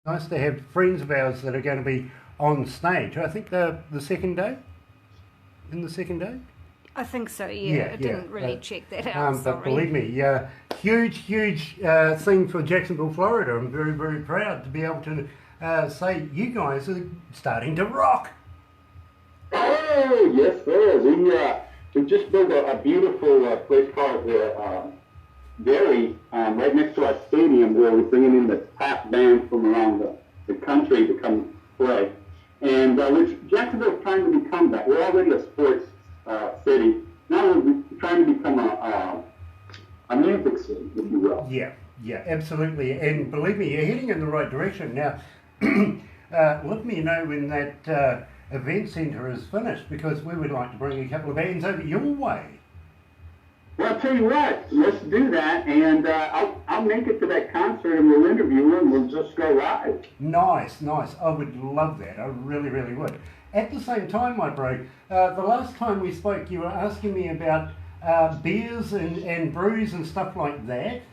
nice to have friends of ours that are going to be on stage. I think the second day? In the second day? I think so, yeah. I didn't really check that out, but believe me, huge thing for Jacksonville, Florida. I'm very, very proud to be able to say you guys are starting to rock. Oh, yes, sir. We just built a beautiful place called the Dairy right next to our stadium, where we're bringing in the top bands from around the country to come play. And which Jacksonville is trying to become that. We're already a sports city. Now we're trying to become a music city, if you will. Yeah, absolutely. And believe me, you're heading in the right direction. Now, let me know when that event centre is finished, because we would like to bring a couple of bands over your way. Well, I'll tell you what, let's do that, and I'll make it to that concert, and we'll interview them, we'll just go live. Nice. I would love that. I really, really would. At the same time, my bro, the last time we spoke, you were asking me about beers and brews and stuff like that.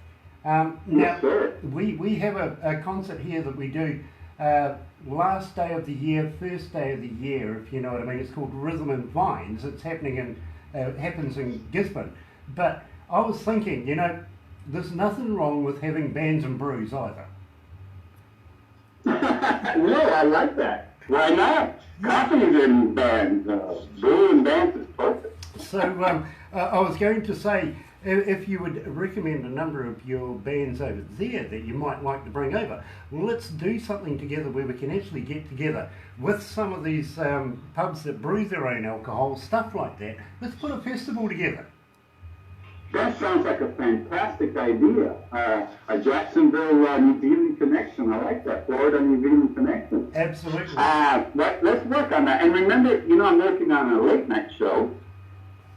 Yes, sir. We have a concert here that we do last day of the year, first day of the year, if you know what I mean. It's called Rhythm and Vines. It's happens in Gisborne. But I was thinking, there's nothing wrong with having bands and brews either. No, I like that. Why not? Coffee in bands, brewing bands is perfect. So I was going to say, if you would recommend a number of your bands over there that you might like to bring over, let's do something together where we can actually get together with some of these pubs that brew their own alcohol, stuff like that. Let's put a festival together. That sounds like a fantastic idea. A Jacksonville, New Zealand connection. I like that. Florida, New Zealand connection. Absolutely. Let's work on that. And remember, I'm working on a late night show.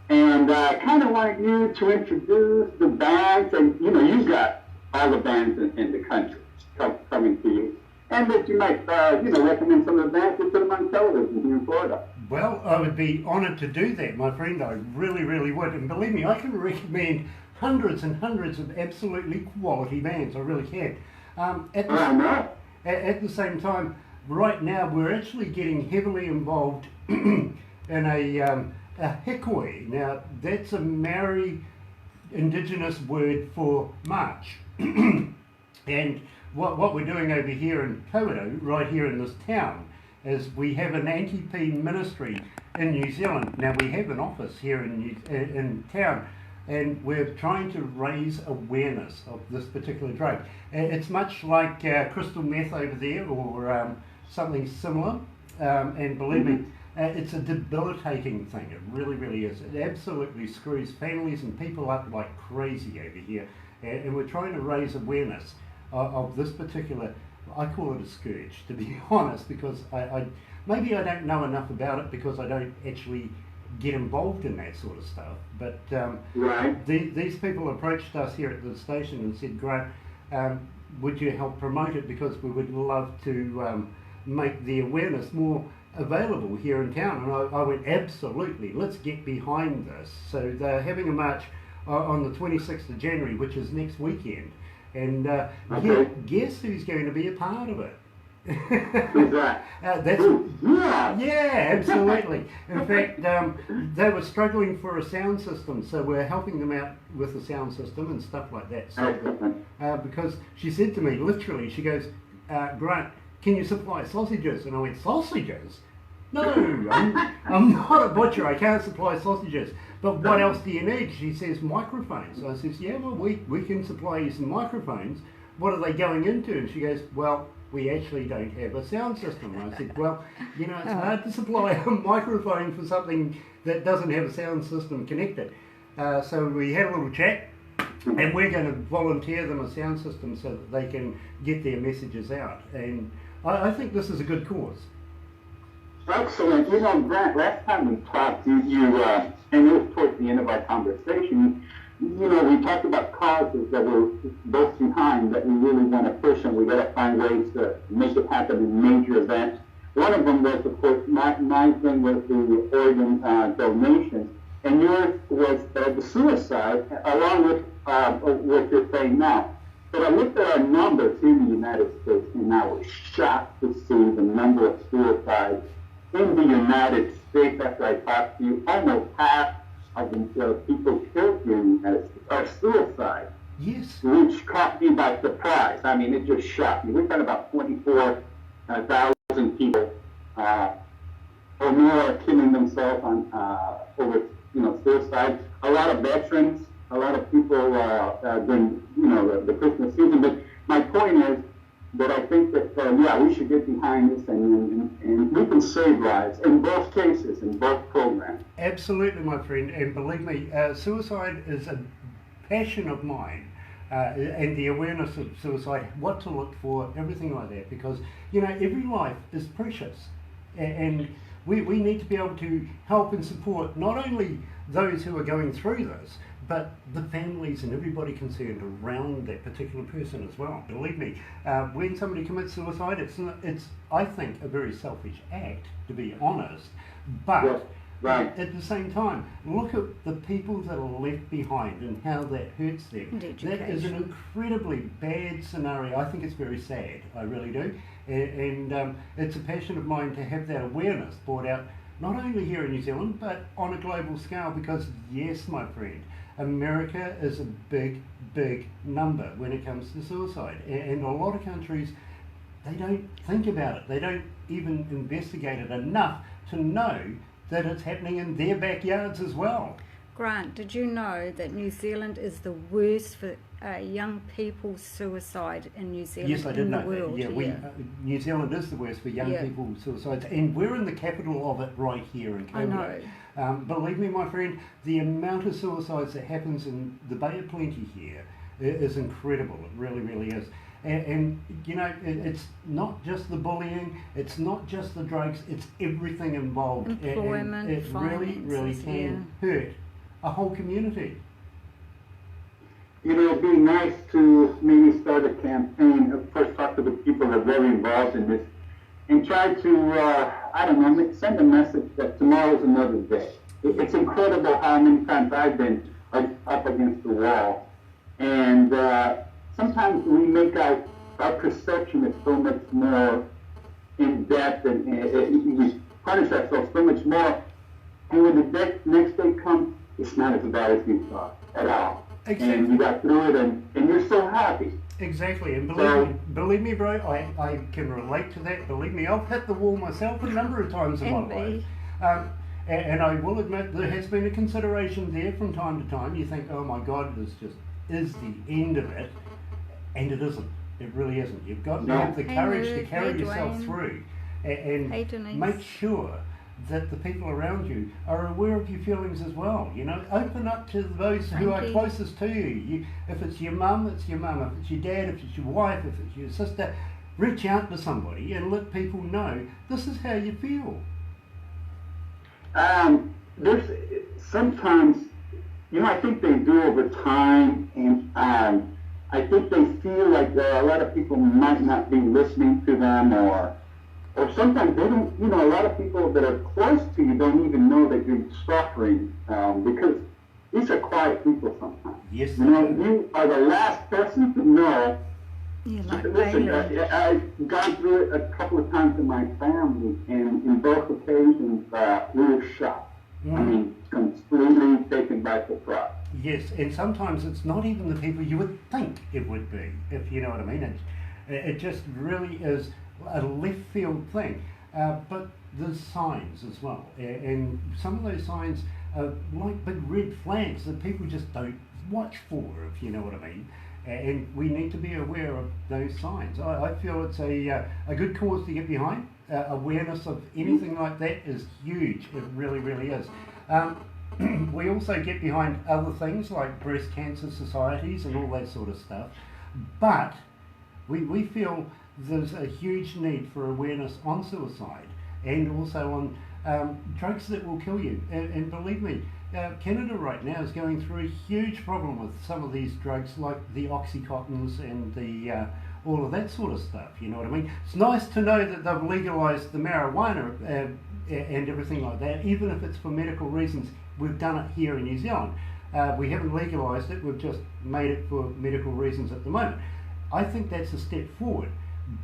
And I kind of want you to introduce the bands. And, you've got all the bands in the country coming to you. And that you might, recommend some of the bands and put them on television here in Florida. Well, I would be honoured to do that, my friend. I really, really would. And believe me, I can recommend hundreds and hundreds of absolutely quality bands. I really can. At the same time, right now, we're actually getting heavily involved in a hikoi. Now, that's a Maori indigenous word for March. And what we're doing over here in Kawerau, right here in this town, is we have an anti-P ministry in New Zealand. Now, we have an office here in town, and we're trying to raise awareness of this particular drug. It's much like crystal meth over there, or something similar, and believe me, it's a debilitating thing. It really, really is. It absolutely screws families and people up like crazy over here, and we're trying to raise awareness of this particular, I call it a scourge, to be honest, because maybe I don't know enough about it because I don't actually get involved in that sort of stuff. But these people approached us here at the station and said, Grant, would you help promote it, because we would love to make the awareness more available here in town. And I went, absolutely, let's get behind this. So they're having a march on the 26th of January, which is next weekend. And guess who's going to be a part of it? Who's that? Yeah, absolutely. In fact, they were struggling for a sound system, so we're helping them out with the sound system and stuff like that. So, because she said to me, literally, she goes, Grant, can you supply sausages? And I went, sausages? No, I'm not a butcher, I can't supply sausages. But what else do you need? She says, microphones. So I says, yeah, well, we can supply you some microphones. What are they going into? And she goes, well, we actually don't have a sound system. And I said, well, it's hard to supply a microphone for something that doesn't have a sound system connected. So we had a little chat, and we're going to volunteer them a sound system so that they can get their messages out. And I think this is a good cause. Excellent. Grant, last time we talked, and it was towards the end of our conversation, we talked about causes that we're both behind that we really want to push, and we got to find ways to make it happen in major events. One of them was, of course, my thing was the organ donation, and yours was the suicide, along with what you're saying now. But I looked at our numbers in the United States, and now we're shocked to see the number of suicides in the United States. After I talked to you, almost half of the people killed here in the United States are suicide. Yes. Which caught me by surprise. I mean, it just shocked me. We've got about 24,000 people or more killing themselves on over suicide. A lot of veterans, a lot of people during the Christmas season. But my point is that I think that we should get behind this and we can save lives in both cases, in both programs. Absolutely, my friend, and believe me, suicide is a passion of mine. And the awareness of suicide, what to look for, everything like that, because every life is precious, and we need to be able to help and support not only those who are going through this, but the families and everybody concerned around that particular person as well. Believe me, when somebody commits suicide, it's I think a very selfish act, to be honest, but yes. Right. At the same time, look at the people that are left behind and how that hurts them. That is an incredibly bad scenario. I think it's very sad, I really do. And it's a passion of mine to have that awareness brought out, not only here in New Zealand, but on a global scale, because yes, my friend, America is a big, big number when it comes to suicide. And a lot of countries, they don't think about it. They don't even investigate it enough to know that it's happening in their backyards as well. Grant, did you know that New Zealand is the worst for young people's suicide in New Zealand? Yes, I did know world, that. Yeah, New Zealand is the worst for young people's suicides, and we're in the capital of it right here in Canberra. I know. Believe me, my friend, the amount of suicides that happens in the Bay of Plenty here is incredible. It really, really is. And it's not just the bullying, it's not just the drugs, it's everything involved. Employment, and it really, really can hurt a whole community. It'd be nice to maybe start a campaign, of course talk to the people that are very involved in this, and try to, send a message that tomorrow's another day. It's incredible how many times I've been up against the wall, and sometimes we make our perception is so much more in depth, and we punish ourselves so much more. And when the next day comes, it's not as bad as you thought at all. Exactly. And you got through it, and you're so happy. Exactly, and believe me, bro, I can relate to that. Believe me, I've hit the wall myself a number of times in my life. And I will admit there has been a consideration there from time to time. You think, oh my God, this just is the end of it. And it isn't. It really isn't. You've got to have the courage to carry yourself through and make sure that the people around you are aware of your feelings as well. Open up to those who are closest to you. If it's your mum, it's your mum. If it's your dad, if it's your wife, if it's your sister, reach out to somebody and let people know this is how you feel. There's sometimes, I think they do over time, and I think they feel like a lot of people might not be listening to them, or sometimes they don't, a lot of people that are close to you don't even know that you're suffering, because these are quiet people sometimes. Yes. You are the last person to know. Listen, I've gone through it a couple of times in my family, and in both occasions, we were shocked. I mean, completely taken by surprise. Yes, and sometimes it's not even the people you would think it would be, if you know what I mean. It just really is a left field thing. But there's signs as well, and some of those signs are like big red flags that people just don't watch for, if you know what I mean. And we need to be aware of those signs. I feel it's a good cause to get behind. Awareness of anything like that is huge. It really, really is. We also get behind other things like breast cancer societies and all that sort of stuff. But we feel there's a huge need for awareness on suicide and also on drugs that will kill you. And believe me, Canada right now is going through a huge problem with some of these drugs like the Oxycontins and the all of that sort of stuff, you know what I mean? It's nice to know that they've legalised the marijuana and everything like that, even if it's for medical reasons. We've done it here in New Zealand. We haven't legalised it, we've just made it for medical reasons at the moment. I think that's a step forward,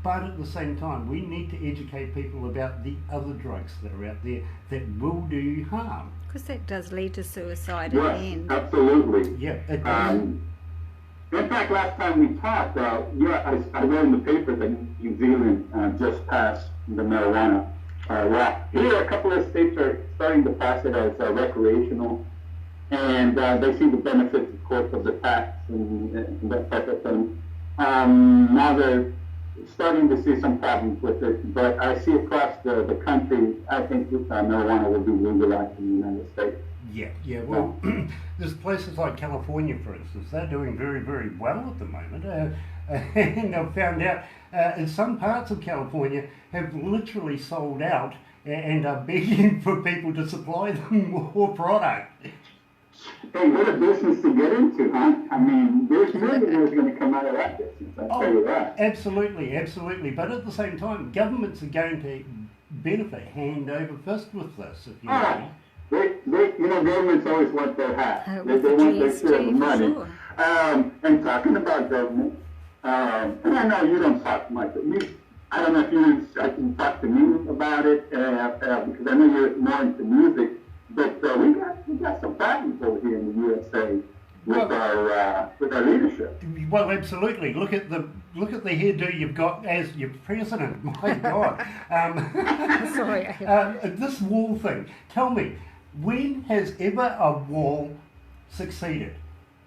But at the same time, we need to educate people about the other drugs that are out there that will do you harm. Because that does lead to suicide in the Yes, end. absolutely. Yeah, it does. In fact, last time we talked, I read in the paper that New Zealand just passed the marijuana law. Here, a couple of states are starting to pass it as recreational, and they see the benefits, of course, of the tax and that type of thing. Now they're starting to see some problems with it, but I see across the country, I think marijuana will be legalized in the United States. Yeah. Well, there's places like California, for instance, they're doing very, very well at the moment. And I've found out in some parts of California have literally sold out and are begging for people to supply them more product. Hey, what a business to get into, huh? I mean, there's millionaires going to come out of that business, I'll tell you that. Absolutely. But at the same time, governments are going to benefit hand over fist with this, if you know. Governments always want their hat. They With the want their share of GST, money. sure. And talking about government, and I know you don't talk much, but I don't know if I can talk to me about it, because I know you're more into music, but we got some problems over here in the USA with our leadership. Well, absolutely. Look at the hairdo you've got as your president. My God. Sorry. This wall thing. Tell me, when has ever a wall succeeded?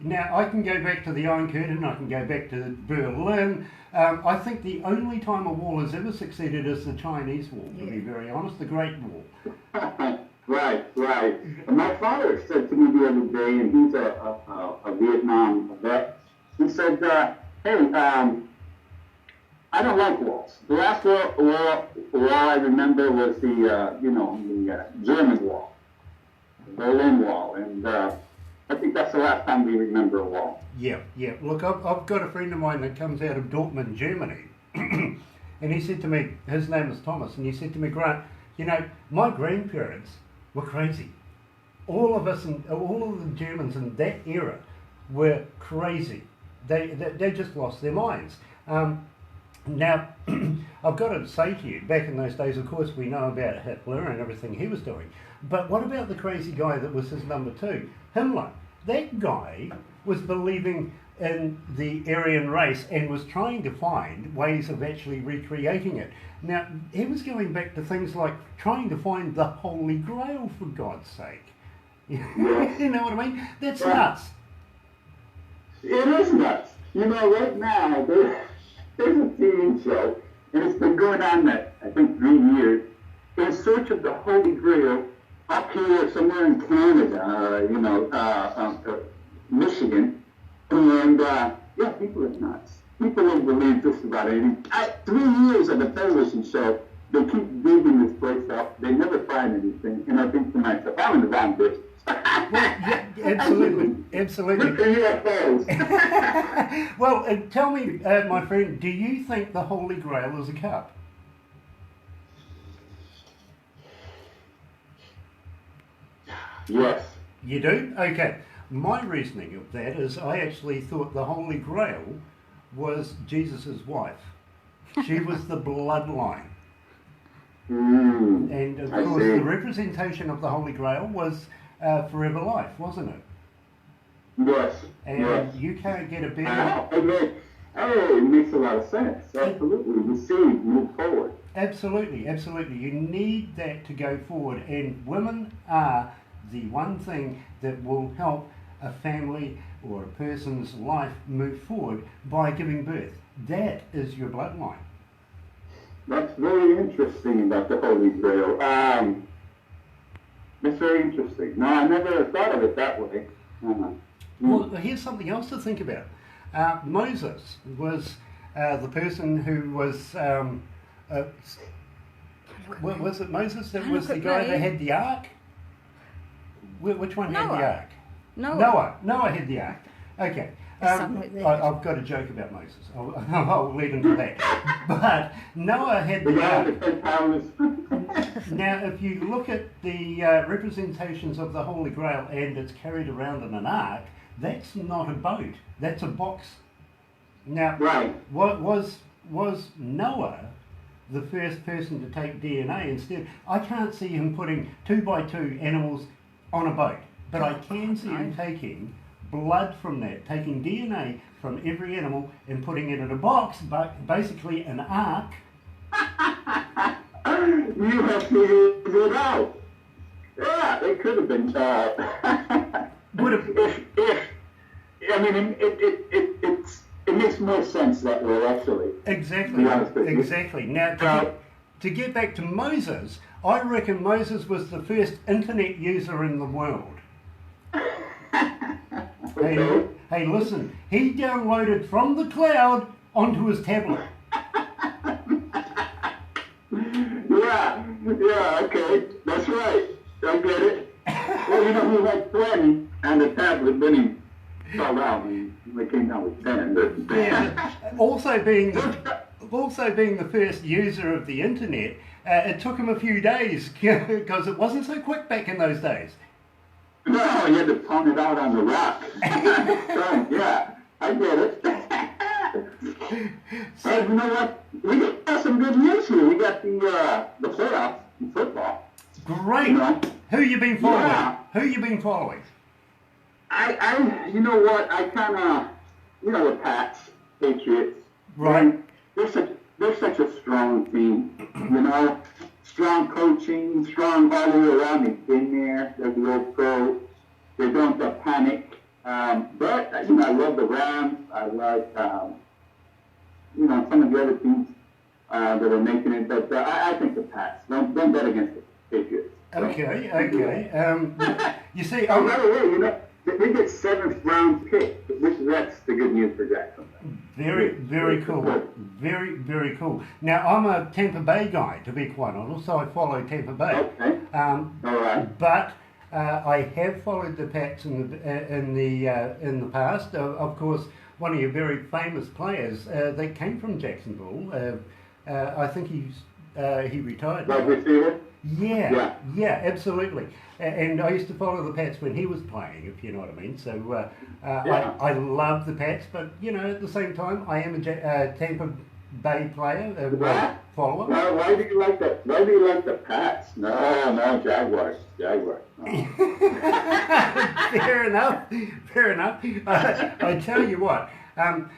Now, I can go back to the Iron Curtain, I can go back to Berlin. I think the only time a wall has ever succeeded is the Chinese Wall, to be very honest, the Great Wall. Right. And my father said to me the other day, and he's a Vietnam vet, he said, hey, I don't like walls. The last wall I remember was the German Wall, the Berlin Wall, and I think that's the last time we remember a wall. Yeah. Look, I've got a friend of mine that comes out of Dortmund, Germany, and he said to me, his name is Thomas, and he said to me, Grant, my grandparents were crazy. All of us, and all of the Germans in that era were crazy. They just lost their minds. Now, I've got to say to you, back in those days, of course, we know about Hitler and everything he was doing. But what about the crazy guy that was his number two, Himmler? That guy was believing in the Aryan race and was trying to find ways of actually recreating it. Now, he was going back to things like trying to find the Holy Grail, for God's sake. You know what I mean? That's nuts. It is nuts. Right now, there's a TV show, and it's been going on that, I think, 3 years, in search of the Holy Grail up here somewhere in Canada, Michigan, and people are nuts. People don't believe just about anything. 3 years of a television show, they keep digging this place up. They never find anything, and I think to myself, I'm in the wrong business. Absolutely. Well, tell me, my friend, do you think the Holy Grail is a cup? Yes. You do? Okay. My reasoning of that is I actually thought the Holy Grail was Jesus' wife. She was the bloodline. And of course, the representation of the Holy Grail was forever life, wasn't it? Yes. And you can't get a better... It makes a lot of sense. Absolutely. We see move forward. Absolutely. You need that to go forward. And women are the one thing that will help a family or a person's life move forward by giving birth. That is your bloodline. That's very interesting about the Holy Grail. That's very interesting. No, I never thought of it that way. Well, here's something else to think about. Moses was the person who was... was it Moses that was the guy that had the ark? Which one had the ark? Noah had the ark. Okay. I've got a joke about Moses. I'll lead into that. But Noah had the ark. Now, if you look at the representations of the Holy Grail and it's carried around in an ark, that's not a boat. That's a box. Now, what was was Noah the first person to take DNA instead? I can't see him putting 2x2 animals on a boat, but I can see him taking blood from that, taking DNA from every animal and putting it in a box, but basically an ark. You have figured it out. Yeah, it could have been. Would have. I mean, it makes more sense that way, actually. Exactly. Exactly. Now, to get back to Moses, I reckon Moses was the first internet user in the world. Hey, listen, he downloaded from the cloud onto his tablet. Yeah, okay, that's right. I get it. Well, he had 20 on the tablet, then he fell out and they came down with 10. Yeah, also being the first user of the internet, it took him a few days because it wasn't so quick back in those days. No, you had to pound it out on the rock. So, yeah, I get it. So, you know what? We got some good news here. We got the playoffs in football. Great. You know? Who you been following? Yeah. Who you been following? You know what? I kind of, the Pats, Patriots. Right. They're such a strong team. Strong coaching, strong all the way around. They've been there. They're the old pro. They don't panic. But I love the Rams. I like some of the other teams that are making it. But I think the Pats. Don't bet against the Patriots. Okay. You see, by the way, they get 7th round pick, that's the good news for Jacksonville. Very cool. Very, very cool. Now, I'm a Tampa Bay guy, to be quite honest, so I follow Tampa Bay. Okay. All right. But I have followed the Pats in the past. Of course, one of your very famous players, they came from Jacksonville. I think he retired. Like receiver? Yeah, absolutely. And I used to follow the Pats when he was playing, if you know what I mean. So I love the Pats, but at the same time, I am a Tampa Bay player, follower. Well, why do you like that? Why do you like the Pats? No, Jaguars. No. Fair enough. I tell you what. I'm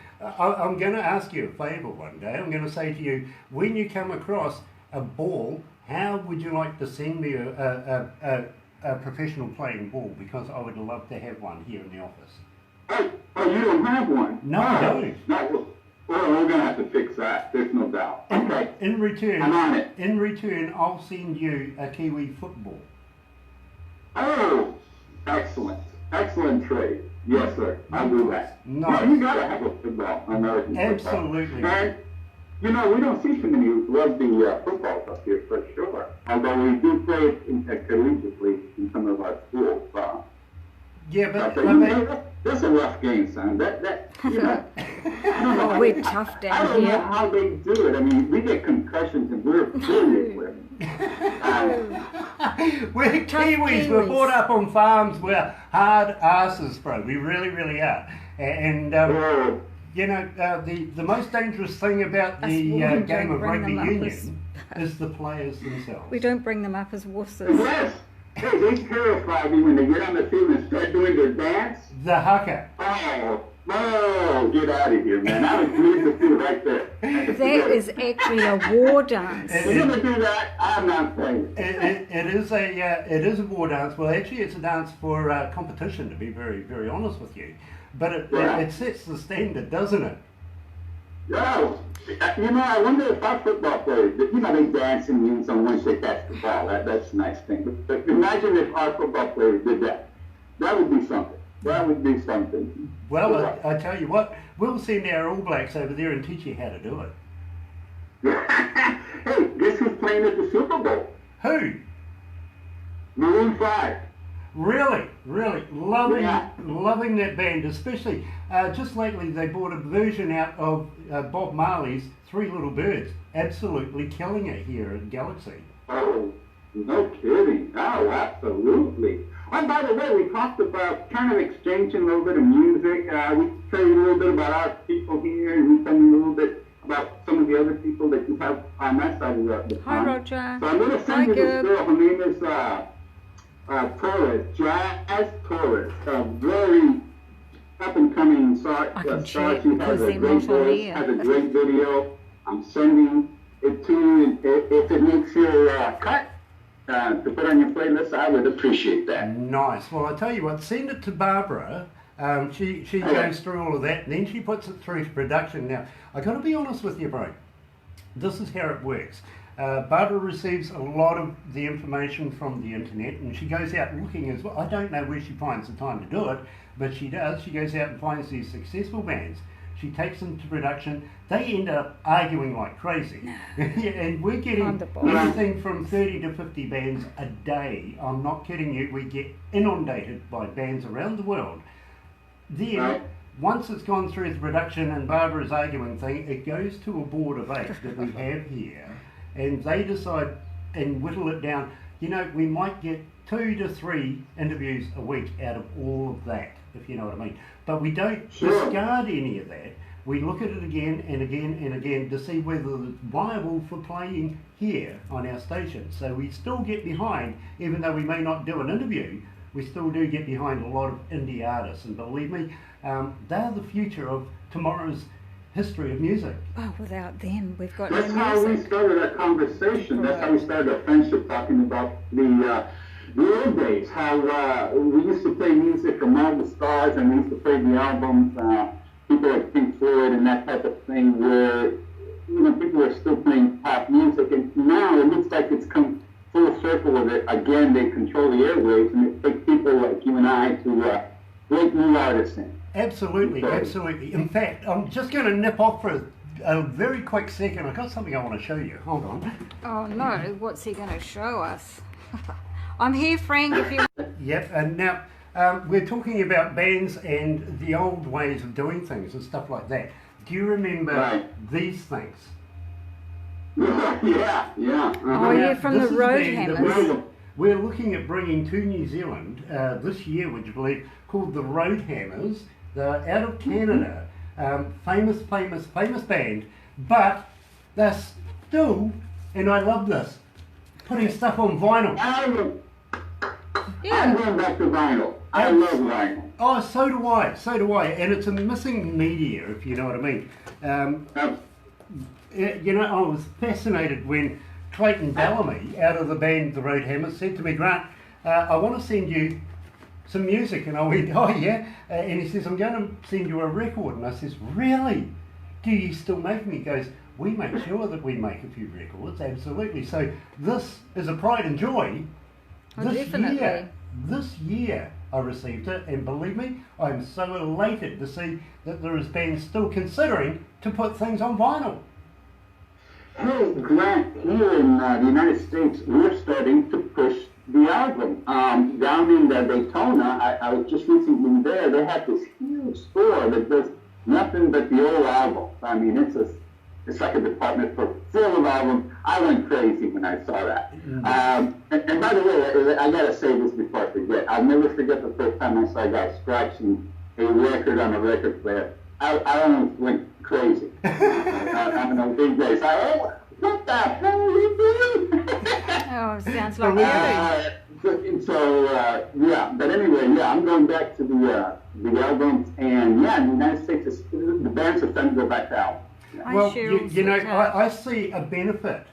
going to ask you a favour one day. I'm going to say to you, when you come across a ball, how would you like to send me a professional playing ball? Because I would love to have one here in the office. Oh, you don't have one? No, I don't. No, well, we're going to have to fix that. There's no doubt. Okay. In return, I'm on it. In return, I'll send you a Kiwi football. Oh, excellent trade. Yes, sir. I'll do that. Nice. No, you got to have a football. American football. Absolutely. And, we don't see too many rugby footballs up here for sure. Although we do play it collegiately in some of our schools. Yeah, but that's a rough game, son. We're tough I down don't know here. how they do it. I mean, we get concussions and we're furious with We're Kiwis. We're brought up on farms. We're hard asses, bro. We really, really are. And the most dangerous thing about the game of rugby union is the players themselves. We don't bring them up as wusses. Yes. Hey, they terrify me when they get on the field and start doing their dance. The haka. Oh, get out of here, man. I was leaving the field right there. That is actually a war dance. If you're going to do that, I'm not playing. It is a war dance. Well, actually, it's a dance for competition, to be very, very honest with you. But it sets the standard, doesn't it? No. I wonder if our football players, they dance and use once they catch the ball. That's a nice thing. But imagine if our football players did that. That would be something. Well, I tell you what, we'll send our All Blacks over there and teach you how to do it. Hey, guess who's playing at the Super Bowl? Who? Maroon 5. Really loving that band, especially just lately they brought a version out of Bob Marley's Three Little Birds, absolutely killing it here at Galaxy. Oh, no kidding. Oh, absolutely. And by the way, we talked about kind of exchanging a little bit of music. We tell you a little bit about our people here, and we tell you a little bit about some of the other people that you have on that side of the Hi, pond. Roger. So I'm going to send Hi, you this Gib. girl. Her name is Torres, Jazz Torres. Very up-and-coming star. I can She check has because a they're great not on voice, air. has a great video. I'm sending it to you. If it makes your cut to put on your playlist, I would appreciate that. Nice. Well, I tell you what, send it to Barbara. She goes through all of that, and then she puts it through to production. Now, I got to be honest with you, bro. This is how it works. Barbara receives a lot of the information from the internet, and she goes out looking as well. I don't know where she finds the time to do it, but she does. She goes out and finds these successful bands. She takes them to production. They end up arguing like crazy. And we're getting anything from 30 to 50 bands a day. I'm not kidding you. We get inundated by bands around the world. Then, once it's gone through the production and Barbara's arguing thing, it goes to a board of 8 that we have here, and they decide and whittle it down. You know, we might get 2 to 3 interviews a week out of all of that, if you know what I mean. But we don't discard any of that. We look at it again and again and again to see whether it's viable for playing here on our station. So we still get behind, even though we may not do an interview, we still do get behind a lot of indie artists. And believe me, they're the future of tomorrow's history of music. Oh, without them, we've got That's no how we music. started our conversation. That's how we started our friendship, talking about the old days, how we used to play music from all the stars, and we used to play the albums, people like Pink Floyd and that type of thing, where people are still playing pop music, and now it looks like it's come full circle of it. Again, they control the airwaves, and it takes people like you and I to break new artists in. Absolutely, absolutely. In fact, I'm just going to nip off for a very quick second. I've got something I want to show you. Hold on. Oh no, what's he going to show us? I'm here, Frank, if you... Yep, and now we're talking about bands and the old ways of doing things and stuff like that. Do you remember these things? Yeah. Oh, you're from the This is Road band that Hammers. we're looking at bringing to New Zealand this year, would you believe, called the Road Hammers. They're out of Canada, famous band, but they're still, and I love this, putting stuff on vinyl. I'm Yeah. going back to vinyl. I love vinyl. Oh, so do I, and it's a missing media, if you know what I mean. You know, I was fascinated when Clayton Bellamy, out of the band The Road Hammers, said to me, Grant, I want to send you some music. And I went, oh yeah? And he says, I'm going to send you a record. And I says, really? Do you still make them? He goes, we make sure that we make a few records, absolutely. So this is a pride and joy. Oh, definitely. This year I received it, and believe me, I'm so elated to see that there is bands still considering to put things on vinyl. Hey, Grant, here in the United States, we're starting to push the album. Down in Daytona, I was just recently there, they have this huge store that does nothing but the old albums. I mean, it's like a department full of albums. I went crazy when I saw that. And by the way, I gotta say this before I forget. I'll never forget the first time I saw a guy scratching a record on a record player. I almost went crazy. On those big days. What the hell are you doing? Oh, sounds like you. Yeah, but anyway, yeah, I'm going back to the albums, and yeah, in the United States, the bands are starting to go back to albums. Well, you know, I see a benefit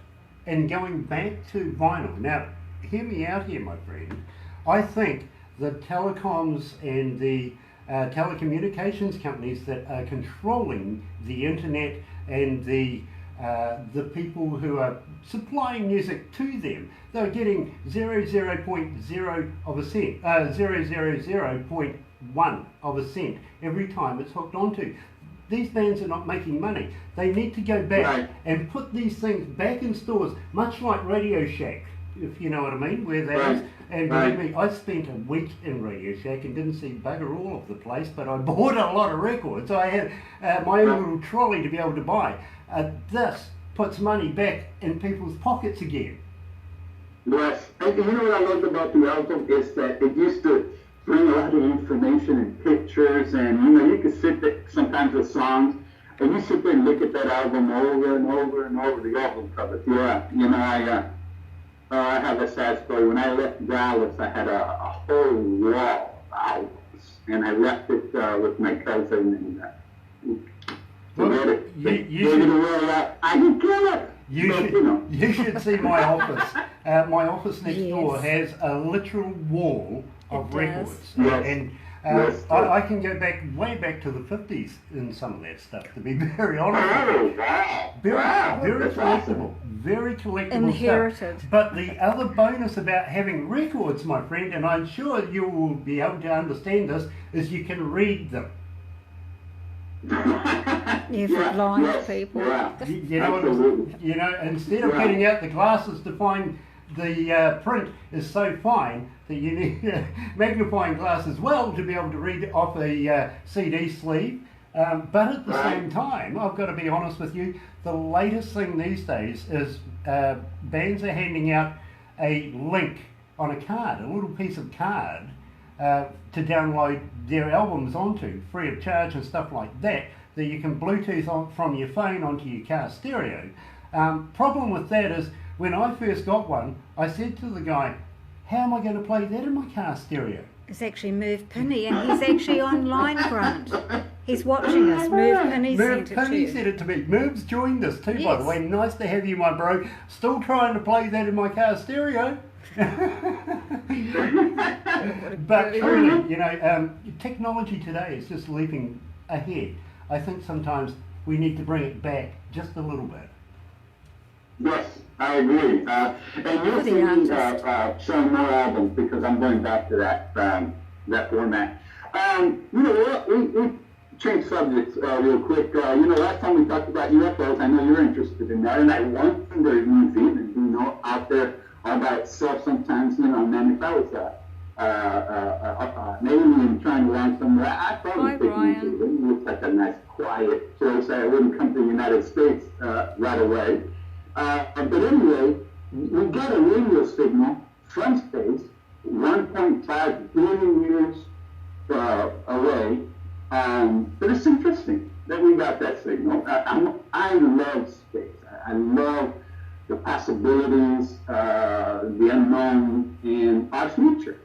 in going back to vinyl. Now, hear me out here, my friend. I think the telecoms and the telecommunications companies that are controlling the internet and the people who are supplying music to them, they're getting 0.0 of a cent, 0.1 of a cent every time it's hooked onto. These bands are not making money. They need to go back and put these things back in stores, much like Radio Shack, if you know what I mean, where that is. And believe me, I spent a week in Radio Shack and didn't see bugger all of the place, but I bought a lot of records. I had my own little trolley to be able to buy. This puts money back in people's pockets again. Yes, and you know what I loved about the album is that it used to bring a lot of information and pictures, and you know, you could sit there sometimes with songs. And you sit there and look at that album over and over and over, the album covers. Yeah, you know, I have a sad story. When I left Dallas, I had a whole wall of albums, and I left it with my cousin, and forget it. I didn't kill it. You should see my office. My office next door has a literal wall of records. Yes. And I can go way back to the 50s in some of that stuff, to be very honest with you. Very collectible. Very collectible Inherited. stuff. But the other bonus about having records, my friend, and I'm sure you will be able to understand this, is you can read them. For blind people. You know, instead of getting out the glasses to find the print is so fine that you need magnifying glass as well to be able to read off a CD sleeve. But at the same time, I've got to be honest with you, the latest thing these days is bands are handing out a link on a card, a little piece of card, to download their albums onto, free of charge and stuff like that you can Bluetooth on from your phone onto your car stereo. Problem with that is, when I first got one, I said to the guy, how am I going to play that in my car stereo? It's actually Merv Pinney, and he's actually online, Grant. He's watching us. Merv Pinney sent it to you. said it to me. Merv's joined us too, by the way. Nice to have you, my bro. Still trying to play that in my car stereo. But truly, you know, technology today is just leaping ahead. I think sometimes we need to bring it back just a little bit. Yes, I agree. And you'll see me showing more albums, because I'm going back to that format. You know what? We changed subjects real quick. You know, last time we talked about UFOs, I know you're interested in that, and I wonder if New Zealand, you know, out there all by itself sometimes, you know, man, if I was an alien trying to learn somewhere, I'd probably pick New Zealand. It looks like a nice, quiet place. I wouldn't come to the United States right away. But anyway, we got a radio signal from space, 1.5 billion years away. But it's interesting that we got that signal. I love space. I love the possibilities, the unknown, and our future.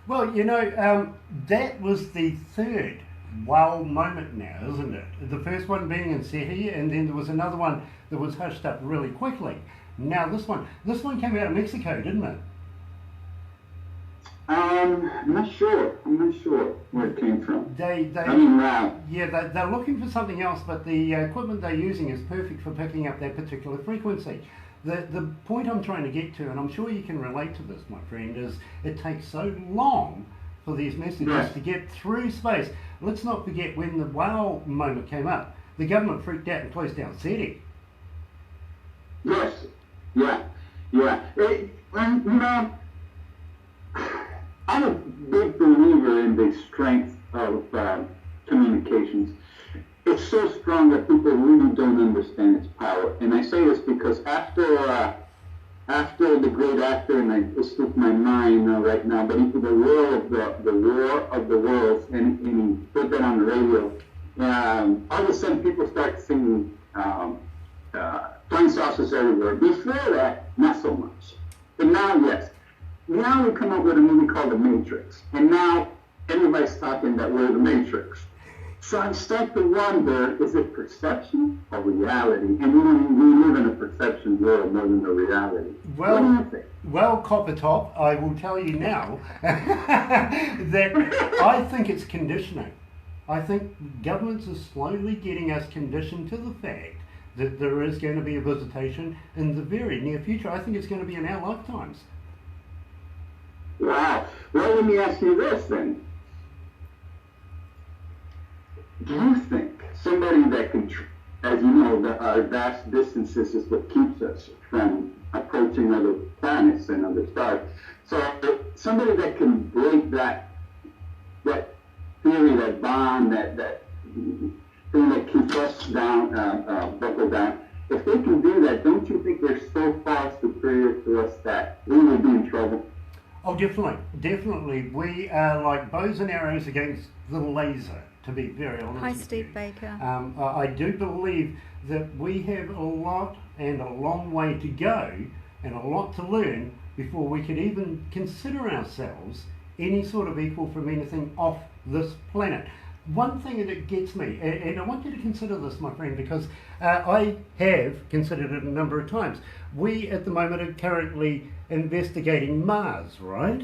Well, you know, that was the third wow moment now, isn't it? The first one being in SETI, and then there was another one that was hushed up really quickly. Now this one came out of Mexico, didn't it? I'm not sure where it came from. They're looking for something else, but the equipment they're using is perfect for picking up that particular frequency. The point I'm trying to get to, and I'm sure you can relate to this, my friend, is it takes so long for these messages to get through space. Let's not forget, when the wow moment came up, the government freaked out and closed down SETI. Yes, yeah. You know, I'm a big believer in the strength of communications. It's so strong that people really don't understand its power. And I say this because after the great actor, and it slipped my mind right now, but into the War of the Worlds, and he put that on the radio, all of a sudden people start singing flying saucers everywhere. Before that, not so much. But now, yes. Now we come up with a movie called The Matrix. And now everybody's talking that we're the Matrix. So I start to wonder, is it perception or reality? And we live in a perception world more than a reality. Well, what do you think? Well, Copper Top, I will tell you now that I think it's conditioning. I think governments are slowly getting us conditioned to the fact that there is going to be a visitation in the very near future. I think it's going to be in our lifetimes. Wow. Well, let me ask you this then. Do you think somebody that can, as you know, that our vast distances is what keeps us from approaching other planets and other stars. So somebody that can break that theory, that bond, that thing that keeps us down, buckled down, if they can do that, don't you think they're so far superior to us that we will be in trouble? Oh Oh, definitely, definitely. We are like bows and arrows against the laser, to be very honest Hi, with Steve you. Baker. I do believe that we have a lot and a long way to go and a lot to learn before we could even consider ourselves any sort of equal from anything off this planet. One thing that gets me, and I want you to consider this, my friend, because I have considered it a number of times. We at the moment are currently investigating Mars, right?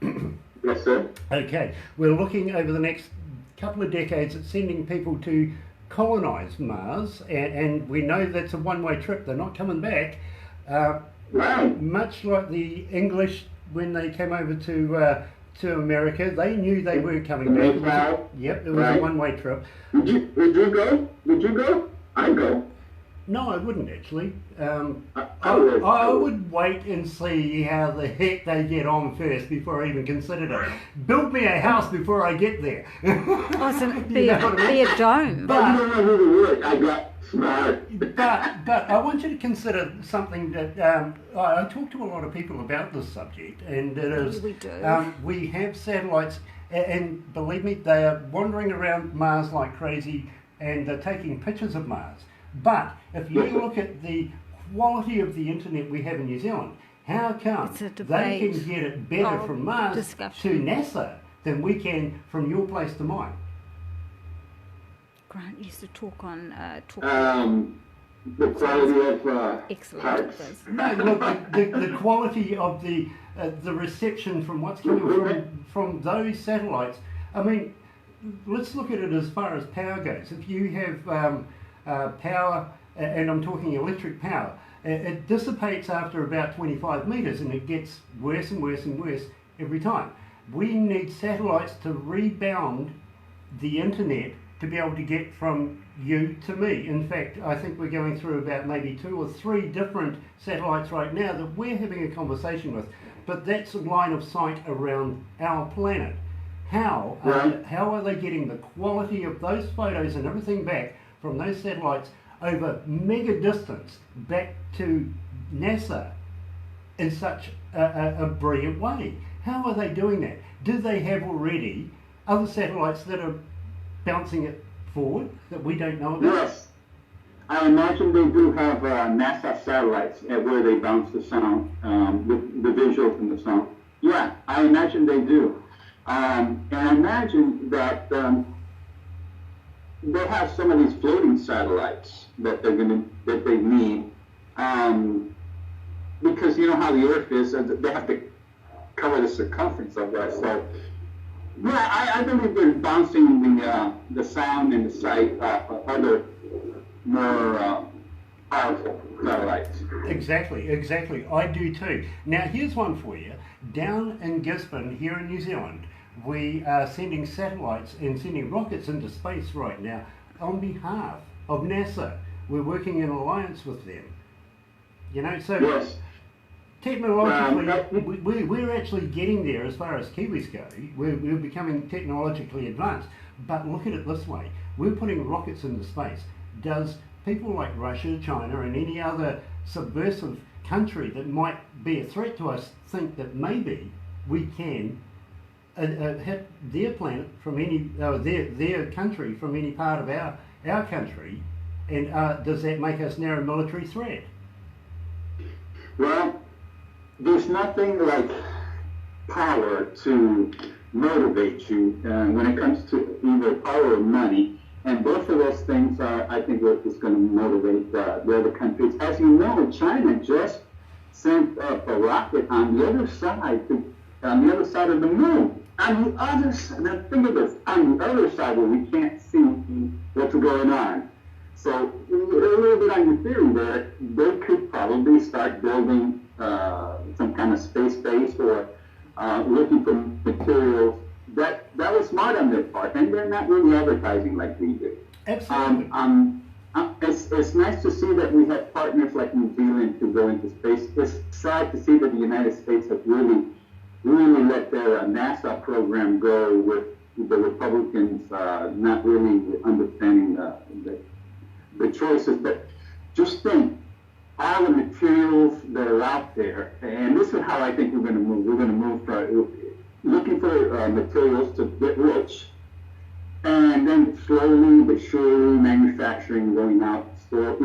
Yes, sir. Okay, we're looking over the next couple of decades at sending people to colonise Mars, and we know that's a one-way trip. They're not coming back. Right. Much like the English when they came over to America, they knew they weren't coming back. It was a one-way trip. Would you go? Would you go? I'd go. No, I wouldn't actually. I would wait and see how the heck they get on first before I even considered it. Build me a house before I get there. Oh, so be a dome. But you don't know who to work. I got smart. But I want you to consider something that I talk to a lot of people about this subject, and it is We do. We have satellites, and believe me, they are wandering around Mars like crazy, and they're taking pictures of Mars. But if you look at the quality of the internet we have in New Zealand, how come It's a they debate can get it better from Mars discussion. to NASA than we can from your place to mine? Grant used to talk on The quality of excellent parts. at this. No, look, the quality of the reception from what's coming from those satellites. I mean, let's look at it as far as power goes. If you have power, and I'm talking electric power, it dissipates after about 25 metres, and it gets worse and worse and worse every time. We need satellites to rebound the internet to be able to get from you to me. In fact, I think we're going through about maybe 2 or 3 different satellites right now that we're having a conversation with, but that's a line of sight around our planet. How are they getting the quality of those photos and everything back from those satellites over mega distance back to NASA in such a brilliant way? How are they doing that? Do they have already other satellites that are bouncing it forward that we don't know about? Yes. I imagine they do have NASA satellites where they bounce the sound, the visuals and the sound. Yeah, I imagine they do. And I imagine that they have some of these floating satellites that they need, because you know how the Earth is, they have to cover the circumference of that. So, yeah, I believe they're bouncing the sound and the sight off of other more powerful satellites. Exactly. I do too. Now, here's one for you. Down in Gisborne, here in New Zealand, we are sending satellites and sending rockets into space right now on behalf of NASA. We're working in alliance with them. You know, so Yes. technologically, we're actually getting there as far as Kiwis go. We're becoming technologically advanced. But look at it this way. We're putting rockets into space. Does people like Russia, China, and any other subversive country that might be a threat to us think that maybe we can hit their planet from any, their country from any part of our country, and does that make us now a military threat? Well, there's nothing like power to motivate you when it comes to either power or money, and both of those things are, I think, what is going to motivate the other countries. As you know, China just sent up a rocket on the other side of the moon. On the other side, now think of this, on the other side where we can't see what's going on. So a little bit on your theory there, they could probably start building some kind of space base or looking for materials. That was smart on their part, and they're not really advertising like we do. Absolutely. It's nice to see that we have partners like New Zealand to go into space. It's sad to see that the United States has really let their NASA program go, with the Republicans not really understanding the choices. But just think, all the materials that are out there, and this is how I think we're going to move. We're going to move from looking for materials to get rich, and then slowly but surely manufacturing going out. So,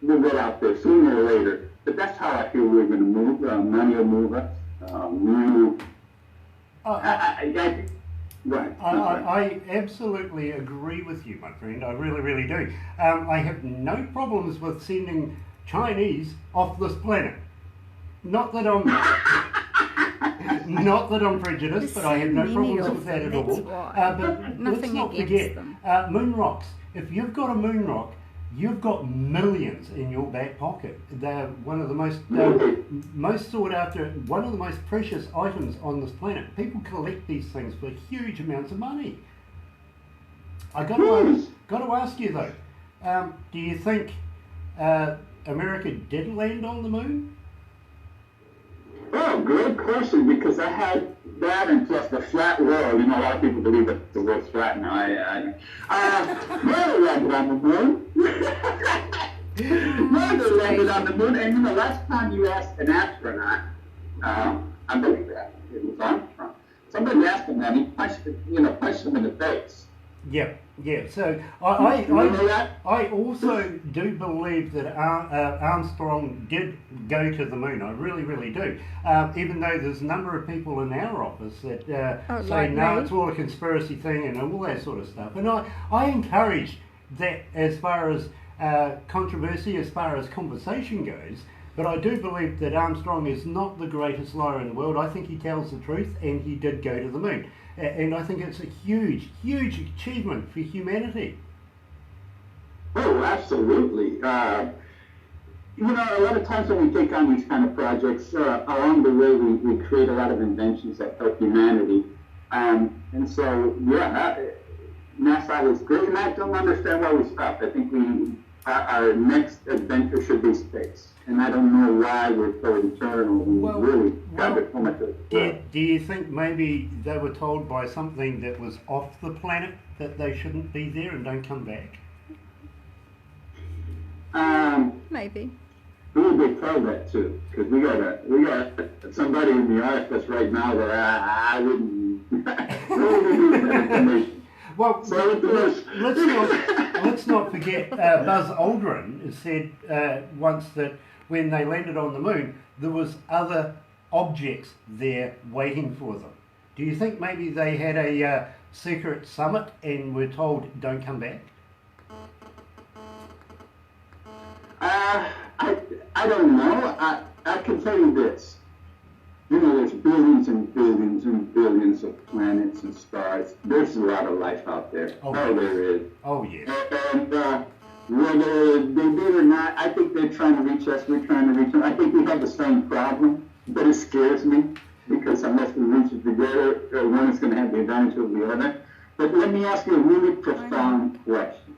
we'll get out there sooner or later. But that's how I feel we're going to move. Money will move us. I absolutely agree with you, my friend. I really, really do. I have no problems with sending Chinese off this planet. Not that I'm prejudiced, but I have no problems with that at all. But let's not forget, moon rocks. If you've got a moon rock, you've got millions in your back pocket. They're one of the most sought after, one of the most precious items on this planet. People collect these things for huge amounts of money. I got to ask you though, do you think America did land on the moon? Oh, great question, because I had that and plus the flat world. A lot of people believe that the world's flat now. They landed on the moon. They landed on the moon, and last time you asked an astronaut, I believe that, it was Armstrong, somebody asked him that, he punched him in the face. Yeah. So I also do believe that Armstrong did go to the moon. I really, really do. Even though there's a number of people in our office that say no, it's all a conspiracy thing and all that sort of stuff. And I encourage that as far as controversy, as far as conversation goes. But I do believe that Armstrong is not the greatest liar in the world. I think he tells the truth, and he did go to the moon. And I think it's a huge, huge achievement for humanity. Oh, absolutely. A lot of times when we take on these kind of projects, along the way we create a lot of inventions that help humanity. And so, NASA was great, and I don't understand why we stopped. I think our next adventure should be space. And I don't know why we're so eternal. We really got it so much. Do you think maybe they were told by something that was off the planet that they shouldn't be there and don't come back? Maybe. Who would they tell that to? Because we got somebody in the office right now that I wouldn't use that information. Well, let's not forget Buzz Aldrin said once that when they landed on the moon, there was other objects there waiting for them. Do you think maybe they had a secret summit and were told, don't come back? I don't know. I can tell you this. There's billions and billions and billions of planets and stars. There's a lot of life out there. Oh, there is. Oh, yes. And whether they did or not, I think they're trying to reach us. We're trying to reach them. I think we have the same problem, but it scares me because unless we reach it together, one is going to have the advantage of the other. But let me ask you a really profound question.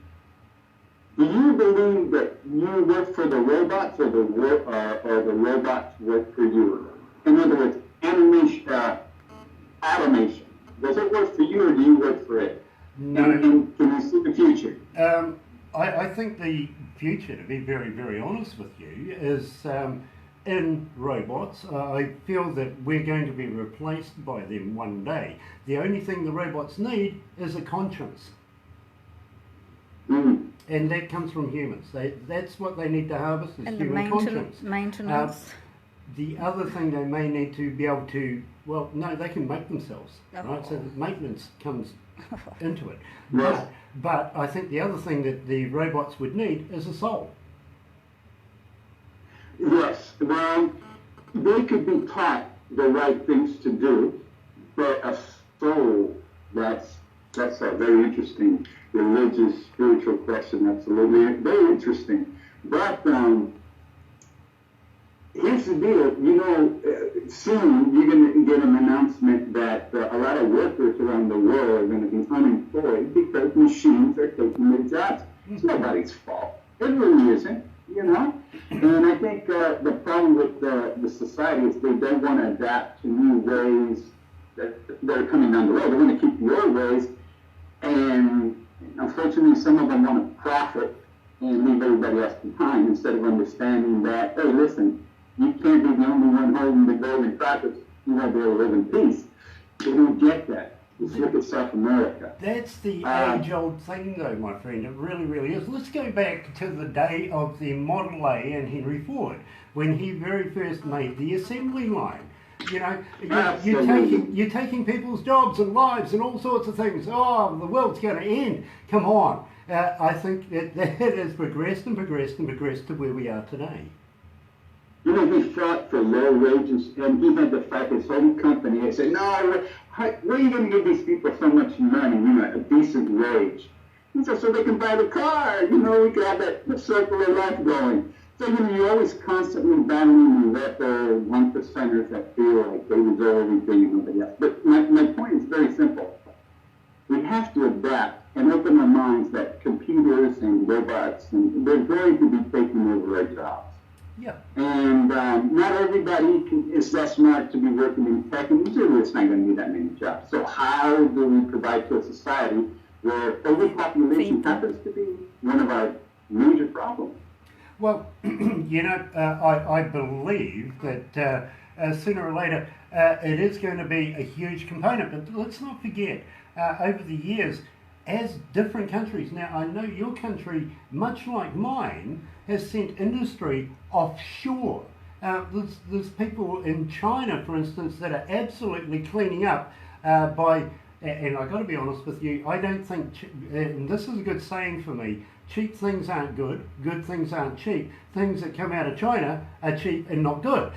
Do you believe that you work for the robots or the robots work for you? In other words, automation. Does it work for you or do you work for it? No. And can you see the future? I think the future, to be very, very honest with you, is in robots. I feel that we're going to be replaced by them one day. The only thing the robots need is a conscience. Mm. And that comes from humans. That's what they need to harvest is and human conscience. Maintenance. The other thing they may need to be able to, well, no, they can make themselves, right? So the maintenance comes into it. But I think the other thing that the robots would need is a soul. Yes, well, they could be taught the right things to do, but a soul, that's a very interesting religious, spiritual question, absolutely. Very interesting. But here's the deal, soon you're going to get an announcement that a lot of workers around the world are going to be unemployed because machines are taking their jobs. It's nobody's fault. It really isn't, And I think the problem with the society is they don't want to adapt to new ways that are coming down the road. They want to keep the old ways, and unfortunately some of them want to profit and leave everybody else behind instead of understanding that, hey, listen, you can't be the only one holding the golden crackers. You won't be able to live in peace. They don't get that. Just look at South America. That's the age-old thing, though, my friend. It really, really is. Let's go back to the day of the Model A and Henry Ford, when he very first made the assembly line. You know, you're taking people's jobs and lives and all sorts of things. Oh, the world's going to end. Come on. I think that has progressed and progressed and progressed to where we are today. You know, he fought for low wages, and he had to fight his own company. He said, no, where are you going to give these people so much money, you know, a decent wage? He said, so they can buy the car. You know, we can have that circle of life going. So, you know, you're always constantly battling the one percenters that feel like they deserve everything and nobody else. But my point is very simple. We have to adapt and open our minds that computers and robots, and they're going to be taking over our jobs. Yeah. And not everybody is that smart to be working in tech, and usually it's not going to be that many jobs. So how do we provide to a society where overpopulation happens to be one of our major problems? Well, you know, I believe that sooner or later it is going to be a huge component. But let's not forget, over the years, as different countries, now I know your country, much like mine, has sent industry offshore. There's people in China, for instance, that are absolutely cleaning up by, and I've got to be honest with you, I don't think, and this is a good saying for me, cheap things aren't good, good things aren't cheap. Things that come out of China are cheap and not good.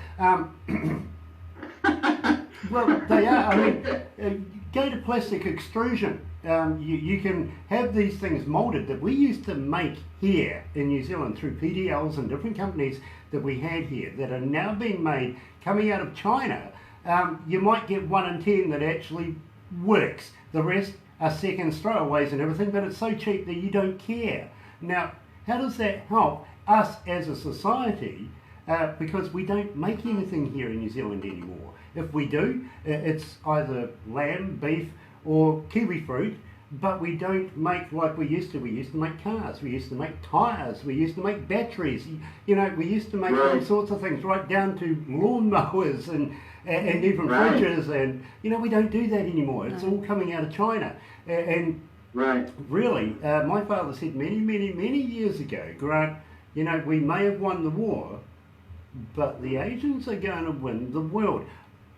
Well, they are. I mean, go to plastic extrusion. You can have these things moulded that we used to make here in New Zealand through PDLs and different companies that we had here that are now being made coming out of China. You might get 1 in 10 that actually works. The rest are seconds, throwaways and everything, but it's so cheap that you don't care. Now, how does that help us as a society? Because we don't make anything here in New Zealand anymore. If we do, it's either lamb, beef, or kiwi fruit, but we don't make like we used to. We used to make cars, we used to make tyres, we used to make batteries, you know, we used to make all sorts of things, right down to lawnmowers and even fridges, and, you know, we don't do that anymore. It's all coming out of China. And really, my father said many years ago, Grant, you know, we may have won the war, but the Asians are going to win the world.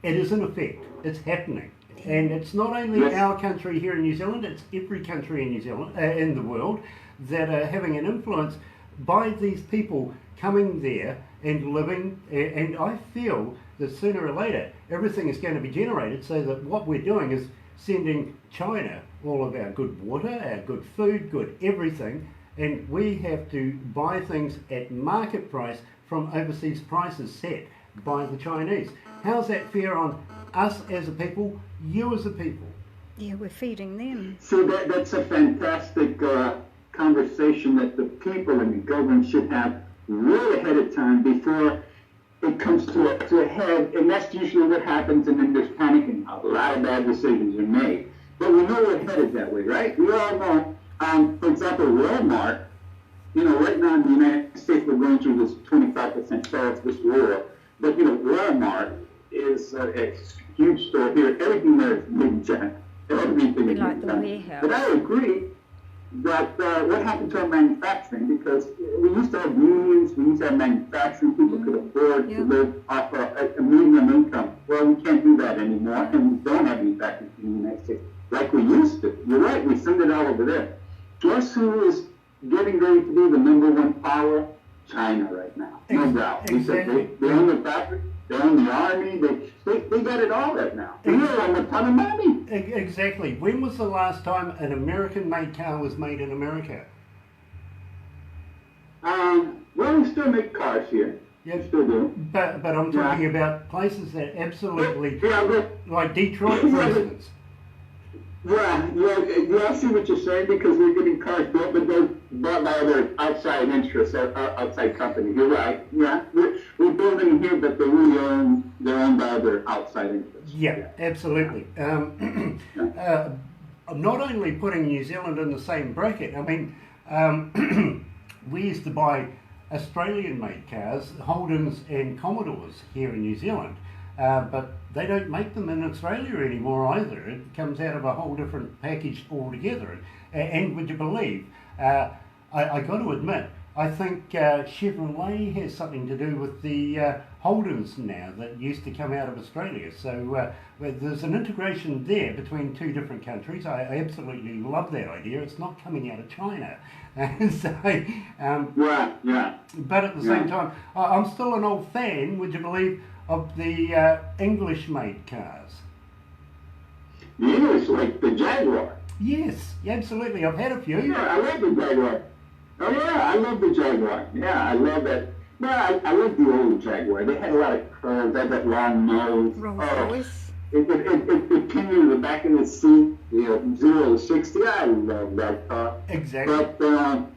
It is in effect. It's happening. And it's not only our country here in New Zealand, it's every country in New Zealand, in the world, that are having an influence by these people coming there and living. And I feel that sooner or later, everything is going to be generated so that what we're doing is sending China all of our good water, our good food, good everything, and we have to buy things at market price from overseas prices set by the Chinese. How's that fair on us as a people, you as a people? Yeah, we're feeding them. So that's a fantastic conversation that the people and the government should have way ahead of time before it comes to a head, and that's usually what happens, and then there's panicking. A lot of bad decisions are made. But we know we're headed that way, right? We all know, for example, Walmart, you know, right now in the United States, we're going through this 25% tariff, this war. But, you know, Walmart is a huge store here. Everything there is made in China. Everything is like made in the China. warehouse. But I agree that what happened to our manufacturing, because we used to have unions, we used to have manufacturing, people could afford to live off a medium income. Well, we can't do that anymore, and we don't have any factories in the United States like we used to. You're right, we send it all over there. Guess who is getting ready to be the #1 power? China right now, no doubt. Exactly. They own the factory, they own the army, they got it all right now. They own a ton of money. Exactly. When was the last time an American-made car was made in America? Well, we still make cars here. Yeah, we still do. But I'm talking about places that absolutely, like Detroit, for instance. Yeah, I see what you're saying, because we're getting cars built, but they're bought by other outside interests, outside companies. You're right. Yeah, we're building here, but they're owned by other outside interests. Yeah, absolutely. Not only putting New Zealand in the same bracket, I mean, we used to buy Australian-made cars, Holdens and Commodores here in New Zealand, but they don't make them in Australia anymore either. It comes out of a whole different package altogether. And would you believe, I got to admit, I think Chevrolet has something to do with the Holdens now that used to come out of Australia. So there's an integration there between two different countries. I absolutely love that idea. It's not coming out of China. So, yeah. But at the same time, I'm still an old fan, would you believe, of the English-made cars. The English, like the Jaguar. Yes, absolutely. I've had a few. Yeah, I love the Jaguar. Oh yeah, I love the Jaguar. Yeah, I love that. No, I love the old Jaguar. They had a lot of curves. They had that long nose. Rolls-Royce. It came in the back of the seat, 0 to 60. I love that car. Exactly. But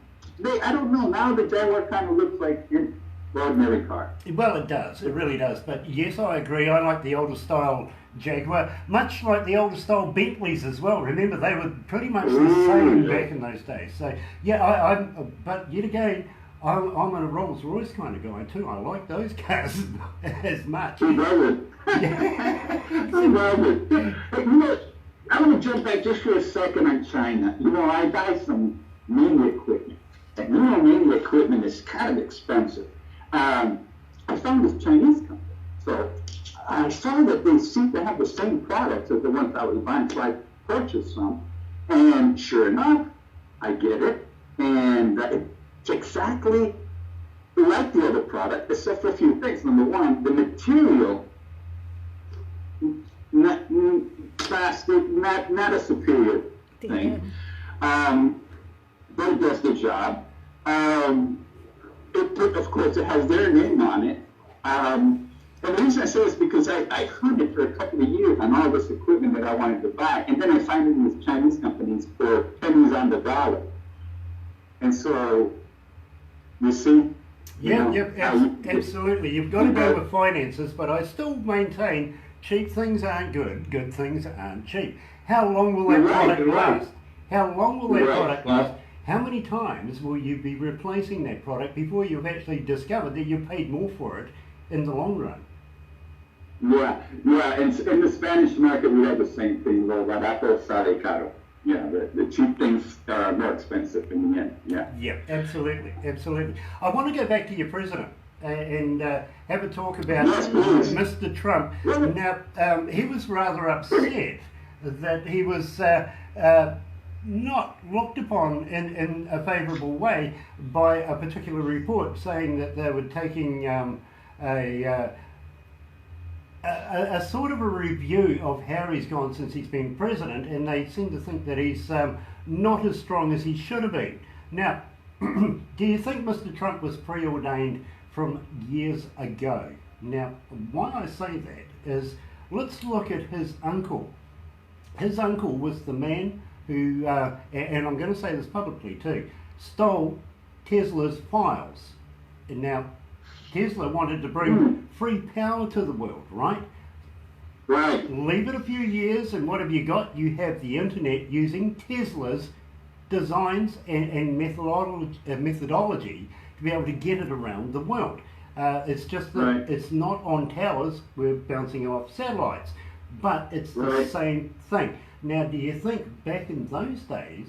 I don't know. Now the Jaguar kind of looks like an ordinary car. Well, it does. It really does. But yes, I agree. I like the older style Jaguar, much like the older style Bentleys as well. Remember, they were pretty much the same back in those days. So yeah, but yet again, I'm a Rolls Royce kind of guy too. I like those cars as much. I love it. I love it. But I want to jump back just for a second on China. I buy some media equipment. And media equipment is kind of expensive. I found this Chinese company. So I saw that they seem to have the same products as the ones I was buying, so I purchased some. And sure enough, I get it. And it's exactly like the other product, except for a few things. Number one, the material, not plastic, not a superior thing. But it does the job. Of course, it has their name on it. And the reason I say this is because I heard it for a couple of years on all this equipment that I wanted to buy, and then I find it in these Chinese companies for pennies on the dollar. And so, you see? Absolutely. You've got to go with finances, but I still maintain cheap things aren't good, good things aren't cheap. How long will that product last? How long will that product last? How many times will you be replacing that product before you've actually discovered that you paid more for it in the long run? Yeah. And in the Spanish market, we have the same thing. Lo barato sale caro. Yeah, the cheap things are more expensive in the end. Yeah, absolutely. I want to go back to your president and have a talk about Mr. Trump. Now, he was rather upset that he was not looked upon in a favourable way by a particular report saying that they were taking a sort of a review of how he's gone since he's been president, and they seem to think that he's not as strong as he should have been. Now, do you think Mr. Trump was preordained from years ago? Now, why I say that is, let's look at his uncle. His uncle was the man who, and I'm going to say this publicly too, stole Tesla's files. And now, Tesla wanted to bring free power to the world, right? Right. Leave it a few years, and what have you got? You have the internet using Tesla's designs and methodology to be able to get it around the world. It's just that it's not on towers, we're bouncing off satellites, but it's the same thing. Now, do you think back in those days,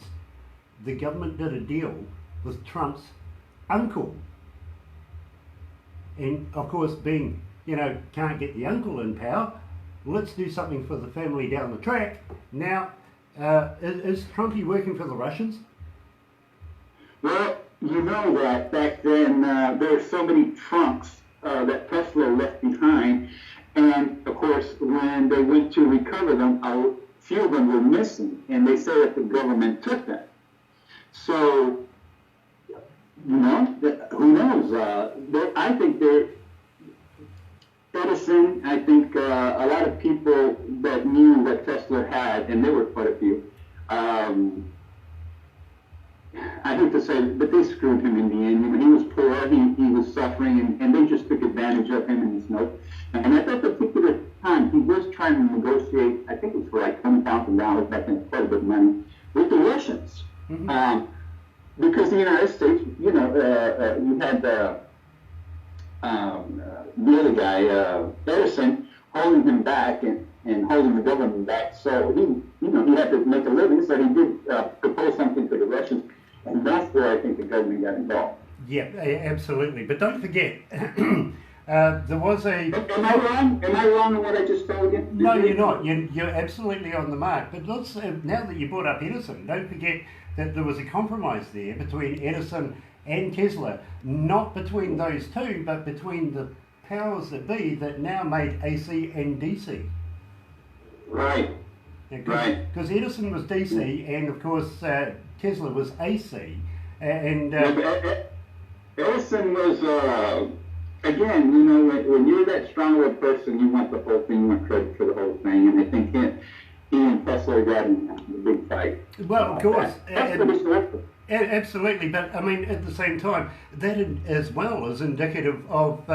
the government did a deal with Trump's uncle? And of course, being, can't get the uncle in power, let's do something for the family down the track. Now, is Trumpy working for the Russians? Well, you know that back then there were so many trunks that Tesla left behind, and of course, when they went to recover them, a few of them were missing, and they say that the government took them. So, who knows? I think Edison, I think a lot of people that knew what Tesla had, and there were quite a few, I hate to say it, but they screwed him in the end. He was poor, he was suffering, and they just took advantage of him and his note. And at that particular time, he was trying to negotiate, I think it was for like $20,000 back then, quite a bit of money, with the Russians. Mm-hmm. because the United States, you had the other guy, Edison, holding him back and holding the government back. So he had to make a living. So he did propose something to the Russians, and that's where I think the government got involved. Yeah, absolutely. But don't forget, there was a... Am I wrong? Am I wrong in what I just told you? No, you're not. You're absolutely on the mark. But let's, now that you brought up Edison, don't forget that there was a compromise there between Edison and Tesla, not between those two, but between the powers that be that now made AC and DC. Right. Right. Because Edison was DC, and of course Tesla was AC, and Edison was again, when you're that strong of a person, you want the whole thing, you want credit for the whole thing, and I think he and Tesla got in the big fight. Well, of course. That's pretty simple. Absolutely, but I mean, at the same time, that as well is indicative of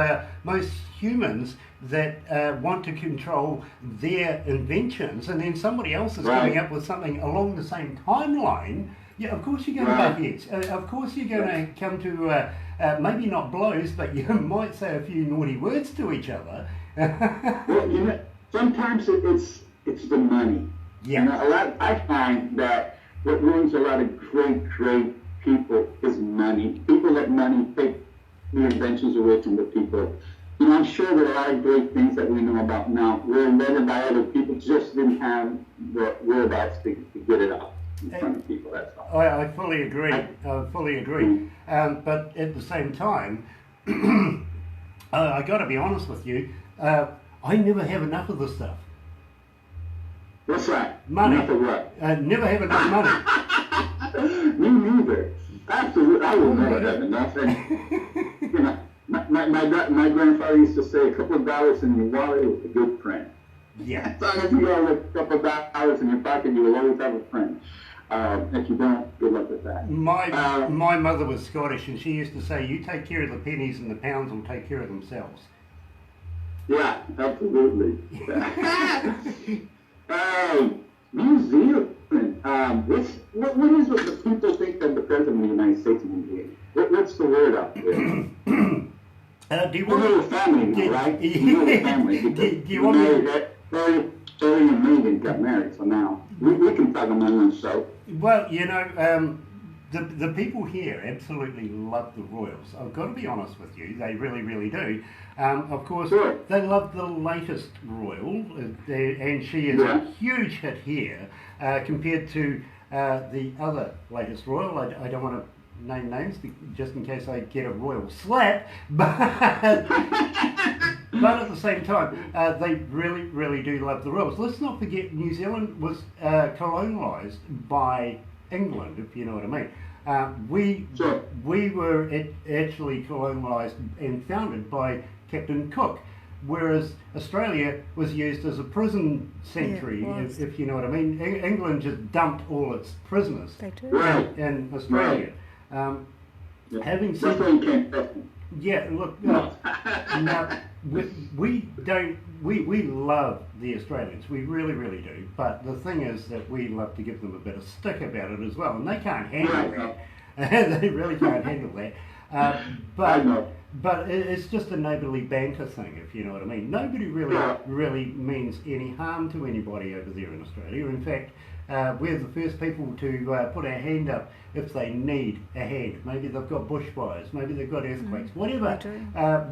most humans that want to control their inventions, and then somebody else is coming up with something along the same timeline. Yeah, of course you're going to butt heads. Of course you're going to come to maybe not blows, but you might say a few naughty words to each other. Well, sometimes it's the money. Yeah. I find that what ruins a lot of great people is money. People let money take the inventions away from the people. I'm sure there are a lot of great things that we know about now were invented by other people, just didn't have the whereabouts to get it out in front of people. That's all. I fully agree. I fully agree. But at the same time, I got to be honest with you. I never have enough of this stuff. What's that? Money. Enough of what? Never have enough money. Me neither. Absolutely, I will never have enough. And my grandfather used to say, a couple of dollars in your wallet is a good friend. Yeah. As long as you have a couple of dollars in your pocket, you will always have a friend. If you don't, good luck with that. My mother was Scottish, and she used to say, "You take care of the pennies, and the pounds will take care of themselves." Yeah, absolutely. New Zealand. What is what the people think of the President of the United States in New Zealand? What's the word out there? Do you want to family, right? The family. Do you want me? Barry and Megan got married, so now we can talk among ourselves. Well, the people here absolutely love the Royals. I've got to be honest with you, they really, really do. Of course, they love the latest Royal, and she is a huge hit here compared to the other latest Royal. I don't want to name names just in case I get a royal slap, but at the same time, they really, really do love the Royals. Let's not forget New Zealand was colonialised by England, if you know what I mean. We were actually colonialised and founded by Captain Cook, whereas Australia was used as a prison sanctuary, if you know what I mean. England just dumped all its prisoners in Australia. Having said look, now we love the Australians, we really, really do. But the thing is that we love to give them a bit of stick about it as well, and they can't handle that. They really can't handle that. But it's just a neighbourly banter thing, if you know what I mean. Nobody really means any harm to anybody over there in Australia. In fact, we're the first people to put our hand up if they need a hand. Maybe they've got bushfires, maybe they've got earthquakes, whatever.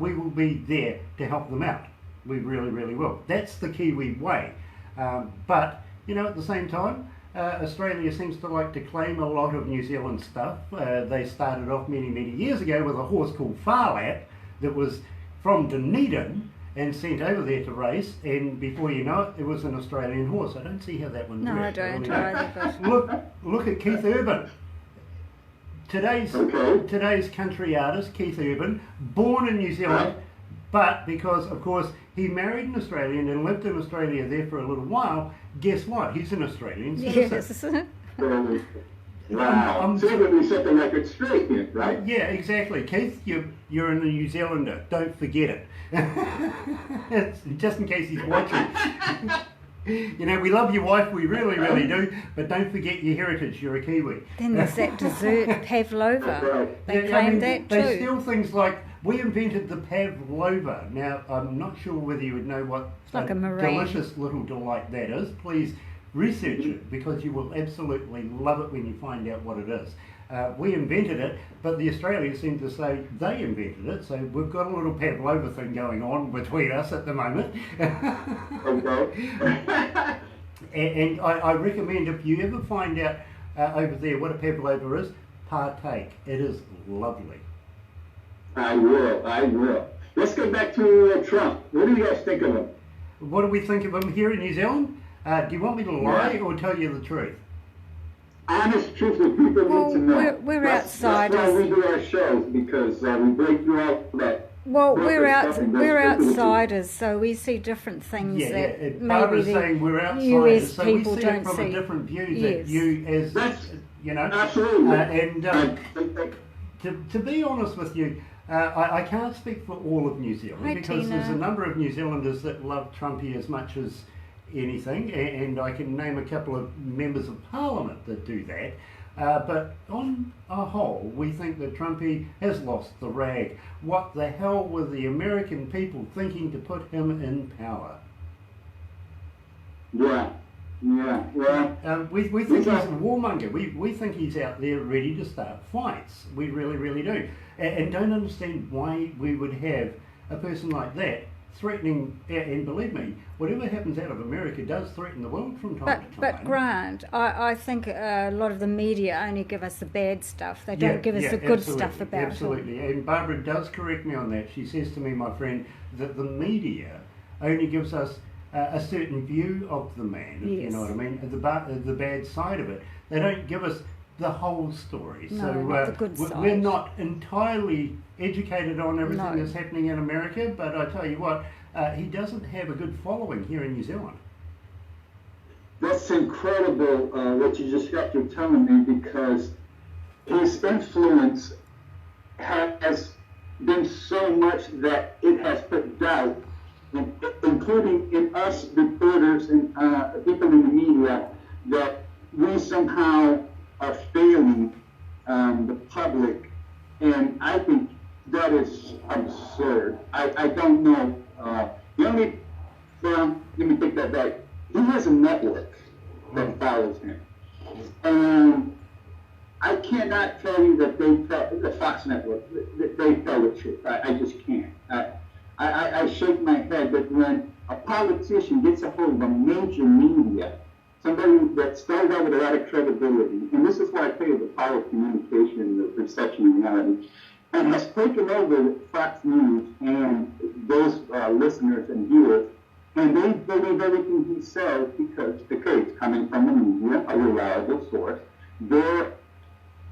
We will be there to help them out. We really, really will. That's the Kiwi way. But, at the same time, Australia seems to like to claim a lot of New Zealand stuff. They started off many, many years ago with a horse called Farlap that was from Dunedin and sent over there to race, and before you know it, it was an Australian horse. I don't see how that one works. No, I don't either. Look at Keith Urban. Today's country artist, Keith Urban, born in New Zealand, but because, of course, he married an Australian and lived in Australia there for a little while, guess what? He's an Australian citizen. Yes. Wow. So you're going to set the record straight here, right? Yeah, exactly. Keith, you're a New Zealander. Don't forget it. Just in case he's watching. You know, we love your wife, we really, really do, but don't forget your heritage, you're a Kiwi. Then there's that dessert, pavlova. They claim that too. They steal things like, we invented the pavlova. Now, I'm not sure whether you would know what like a meringue. delicious little delight that is. Please research it, because you will absolutely love it when you find out what it is. We invented it, but the Australians seem to say they invented it, so we've got a little pavlova thing going on between us at the moment. And I recommend, if you ever find out over there what a pavlova is, partake. It is lovely. I will. Let's go back to Trump. What do you guys think of him? What do we think of him here in New Zealand? Do you want me to lie or tell you the truth? Honest truth that people need to know. We're outsiders. That's why we do our shows, because we break through all that. Well, we're outsiders, so we see different things that maybe the US so people we see don't it from see. a different view Yes. that you, as you know, absolutely. To be honest with you, I can't speak for all of New Zealand, Hi, because Tina. there's a number of New Zealanders that love Trumpy as much as anything, and I can name a couple of members of Parliament that do that. But on a whole, we think that Trumpy has lost the rag. What the hell were the American people thinking to put him in power? Yeah. We think he's a warmonger. We think he's out there ready to start fights. We really, really do. And don't understand why we would have a person like that threatening, and believe me, whatever happens out of America does threaten the world from time to time. But Grant, I think a lot of the media only give us the bad stuff. They don't give us the good stuff about it. Absolutely. And Barbara does correct me on that. She says to me, my friend, that the media only gives us a certain view of the man, if you know what I mean, the bad side of it. They don't give us the whole story. No, so not the good side. We're not entirely educated on everything No. that's happening in America, but I tell you what, he doesn't have a good following here in New Zealand. That's incredible what you just got through telling me, because his influence has been so much that it has put doubt, including in us reporters and people in the media, that we somehow are failing the public, and I think that is absurd. I don't know. Let me take that back. He has a network that follows him, and I cannot tell you that the Fox network, that they tell the truth. I just can't. I shake my head that when a politician gets a hold of a major media, somebody that started out with a lot of credibility, and this is why I tell you the power of communication, the perception of reality, and has taken over Fox News and those listeners and viewers, and they believe everything he says because it's coming from the media, a reliable source. They're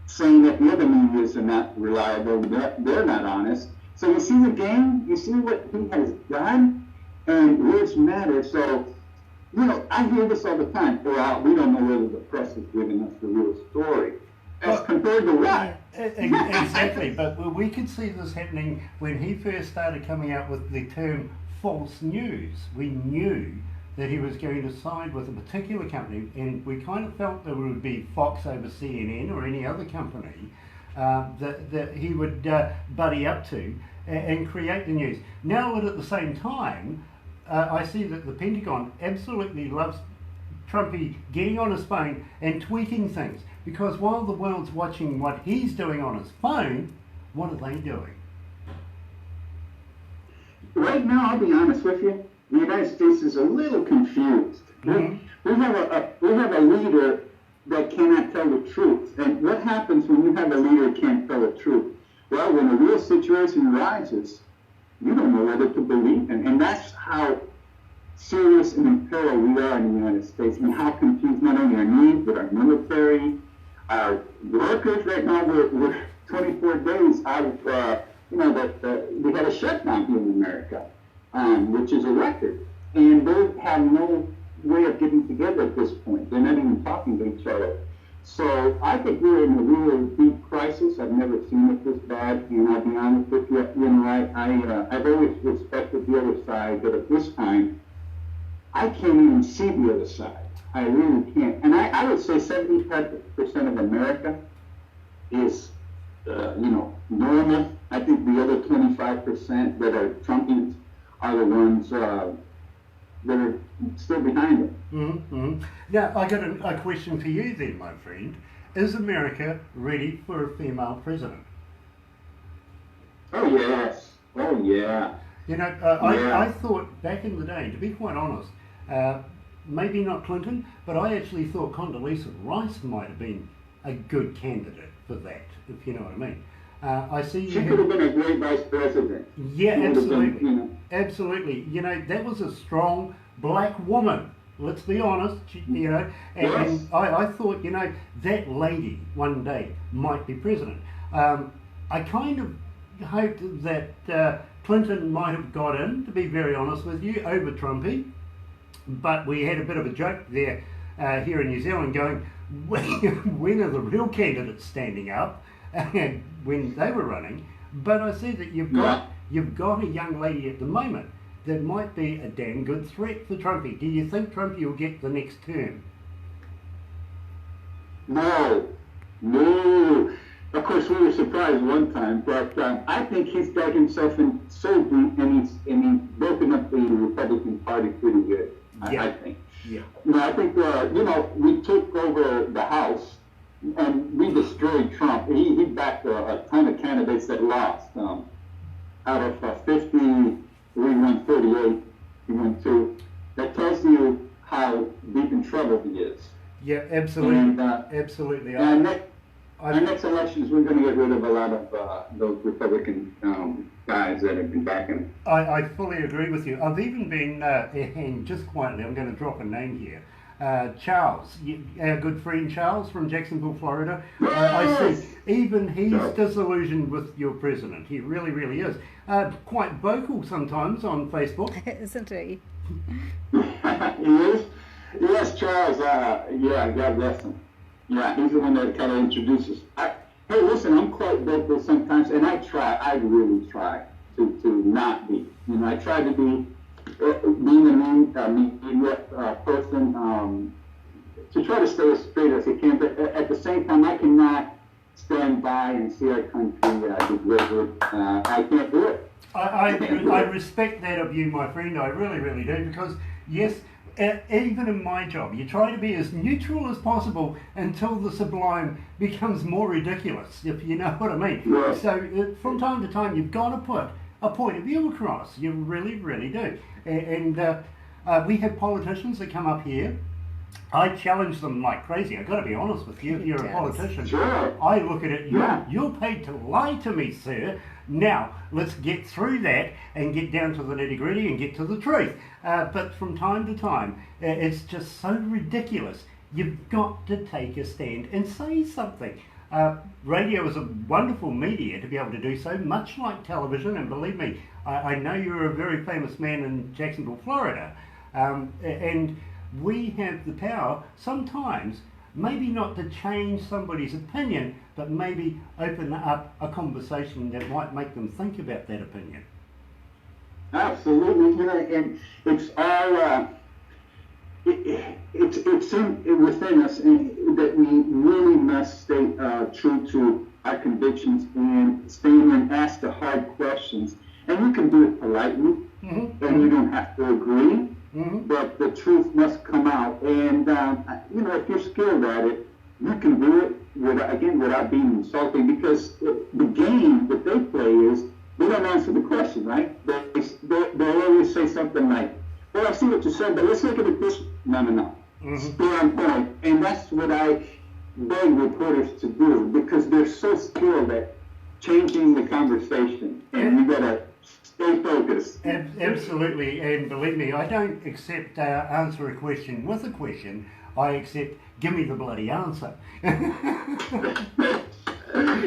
saying that the other medias are not reliable, they're not honest. So you see the game, you see what he has done, and words matter. So, you know, I hear this all the time. Well, we don't know whether the press is giving us the real story. As compared to what? Exactly, but we could see this happening when he first started coming out with the term false news. We knew that he was going to side with a particular company, and we kind of felt that it would be Fox over CNN or any other company that he would buddy up to and create the news. Now, at the same time, I see that the Pentagon absolutely loves Trumpy getting on his phone and tweaking things, because while the world's watching what he's doing on his phone, what are they doing? Right now, I'll be honest with you, the United States is a little confused. Mm-hmm. We have a leader that cannot tell the truth. And what happens when you have a leader that can't tell the truth? Well, when a real situation arises, you don't know whether to believe in. And that's how serious and in peril we are in the United States, and how confused not only our needs, but our military, our workers. Right now, we're 24 days out of, we had a shutdown here in America, which is a record. And they have no way of getting together at this point. They're not even talking to each other. So I think we're in a real deep crisis. I've never seen it this bad, and I'll be honest with you, I've always respected the other side, but at this time, I can't even see the other side. I really can't. And I would say 75% of America is, normal. I think the other 25% that are Trumpians are the ones that are still behind it. Mm-hmm. Now, I got a question for you then, my friend. Is America ready for a female president? Oh, yes. Oh, yeah. You know, I thought back in the day, to be quite honest, maybe not Clinton, but I actually thought Condoleezza Rice might have been a good candidate for that, if you know what I mean. I see she could have been a great vice president. Yeah, absolutely. Absolutely. You know, that was a strong black woman. Let's be honest, and I thought, that lady one day might be president. I kind of hoped that Clinton might have got in, to be very honest with you, over Trumpy. But we had a bit of a joke there here in New Zealand going, when are the real candidates standing up? And when they were running. But I see that you've got a young lady at the moment that might be a damn good threat for Trumpy. Do you think Trumpy will get the next term? No. Of course, we were surprised one time, but I think he's dug himself in so deep, and he's broken up the Republican Party pretty good. I think. Yeah. I think we took over the House and we destroyed Trump. He backed a ton of candidates that lost. Out of 50, we won 38. He won 2. That tells you how deep in trouble he is. Yeah, absolutely. And, absolutely. Our next elections, we're going to get rid of a lot of those Republican guys that have been backing. I fully agree with you. I've even been, and just quietly, I'm going to drop a name here. Charles, our good friend Charles from Jacksonville, Florida. I see even he's disillusioned with your president. He really, really is. Quite vocal sometimes on Facebook. Isn't he? He is? Yes, Charles. God bless him. Yeah, he's the one that kind of introduces. Hey, listen, I'm quite vocal sometimes, and I really try to not be. I try to be, being a media person, to try to stay as straight as I can, but at the same time, I cannot stand by and see our country degraded. I can't do it. I respect that of you, my friend. I really, really do, because, yes, even in my job, you try to be as neutral as possible until the sublime becomes more ridiculous, if you know what I mean. Yes. So from time to time, you've got to put a point of view across. You really, really do. And we have politicians that come up here. I challenge them like crazy. I've got to be honest with you. If you're a politician, I look at it, you're paid to lie to me, sir. Now, let's get through that and get down to the nitty-gritty and get to the truth. But from time to time, it's just so ridiculous. You've got to take a stand and say something. Radio is a wonderful media to be able to do so, much like television. And believe me, I know you're a very famous man in Jacksonville, Florida. And we have the power sometimes, maybe not to change somebody's opinion, but maybe open up a conversation that might make them think about that opinion. Absolutely, and it's all it's within us, and that we really must stay true to our convictions and stand and ask the hard questions. And you can do it politely, and you don't have to agree. But the truth must come out, and if you're skilled at it, you can do it without being insulting. Because the game that they play is they don't answer the question, right? They always say something like, "Well, I see what you said, but let's look at it this." No. Stay on point, and that's what I beg reporters to do, because they're so skilled at changing the conversation, and you gotta stay focused. Absolutely, and believe me, I don't accept answer a question with a question. I accept give me the bloody answer.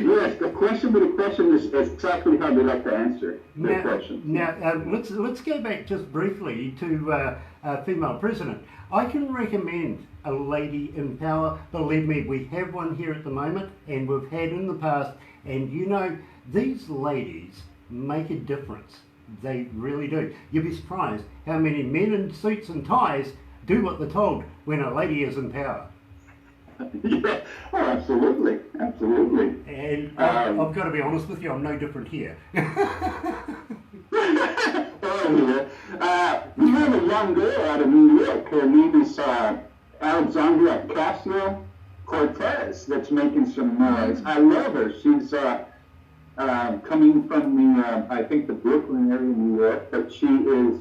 Yes, the question with a question is exactly how they like to answer the question. Now, let's go back just briefly to female president. I can recommend a lady in power. Believe me, we have one here at the moment, and we've had in the past. And these ladies make a difference. They really do. You'd be surprised how many men in suits and ties do what they're told when a lady is in power. Yeah. Oh, absolutely. Absolutely. And I've got to be honest with you, I'm no different here. Oh, yeah. We have a young girl out of New York. Her name is Alexandria Ocasio-Cortez that's making some noise. I love her. She's coming from the, I think, the Brooklyn area of New York, but she is,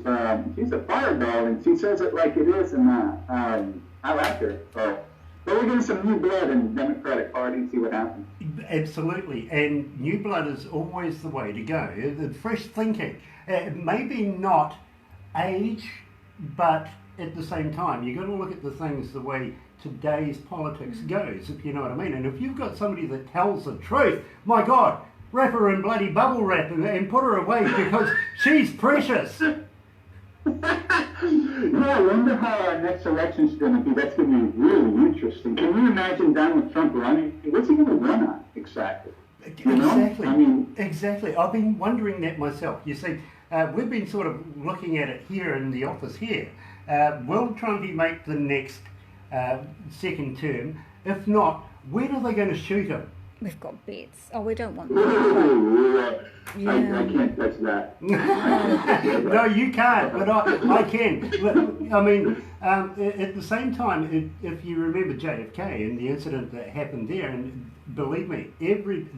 she's a fireball, and she says it like it is, and I like her. So, but we're getting some new blood in the Democratic Party and see what happens. Absolutely, and new blood is always the way to go. The fresh thinking, maybe not age, but at the same time, you've got to look at the things the way today's politics goes, if you know what I mean. And if you've got somebody that tells the truth, my God, wrap her in bloody bubble wrap and put her away because she's precious. Yeah, I wonder how our next election's going to be. That's going to be really interesting. Can you imagine Donald Trump running? What's he going to run on exactly? You know? Exactly. I mean, exactly. I've been wondering that myself. You see, we've been sort of looking at it here in the office here. Will Trumpy make the next second term? If not, when are they going to shoot him? We've got bets. Oh, we don't want that. I can't touch that. No, you can't, but I can. Look, I mean, at the same time, if you remember JFK and the incident that happened there, and believe me,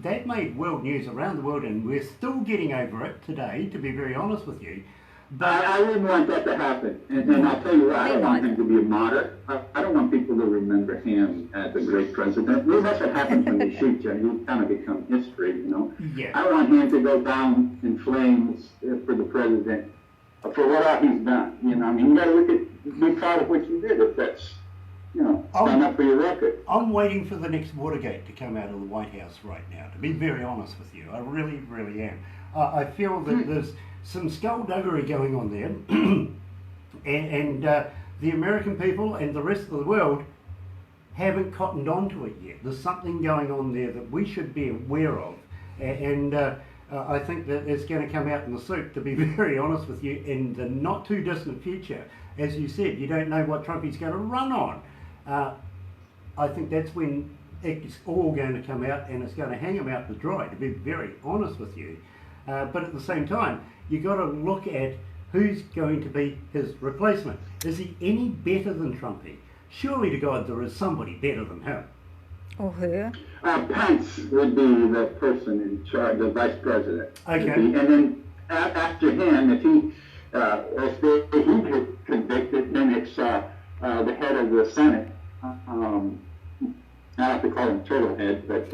that made world news around the world, and we're still getting over it today, to be very honest with you. But I wouldn't want that to happen. And I'll tell you what, I don't want him to be a martyr. I don't want people to remember him as a great president. That's what happens when they shoot you. You kind of become history, you know. Yeah. I don't want him to go down in flames for the president, for what all he's done. You know, I mean, you got to be proud of what you did if that's, you know, stand up for your record. I'm waiting for the next Watergate to come out of the White House right now, to be very honest with you. I really, really am. I feel that there's some skullduggery going on there, and the American people and the rest of the world haven't cottoned on to it yet. There's something going on there that we should be aware of, and I think that it's going to come out in the soup, to be very honest with you, in the not too distant future. As you said, you don't know what Trumpy's going to run on. I think that's when it's all going to come out, and it's going to hang him out to dry, to be very honest with you. But at the same time, you've got to look at who's going to be his replacement. Is he any better than Trumpy? Surely to God there is somebody better than him. Or her. Pence would be the person in charge, the vice president. Okay. And then after him, if he gets convicted, then it's the head of the Senate. I have to call him Turtlehead, but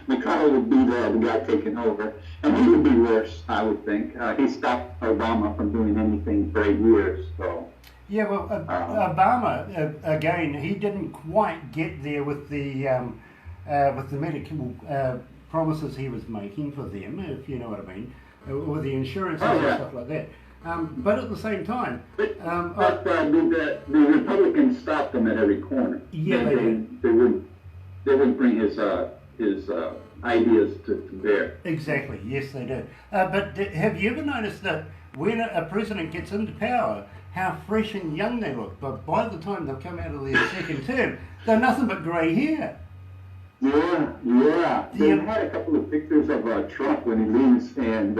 McConnell would be the guy taking over. And he would be worse, I would think. He stopped Obama from doing anything for 8 years, so... Yeah, well, Obama, again, he didn't quite get there with the medical promises he was making for them, if you know what I mean, or the insurance and stuff like that. But at the same time... the Republicans stopped him at every corner. Yeah, they wouldn't bring his ideas to bear. Exactly, yes they did. But have you ever noticed that when a president gets into power, how fresh and young they look, but by the time they've come out of their second term, they're nothing but grey hair. Yeah. They had a couple of pictures of Trump when he leaves, and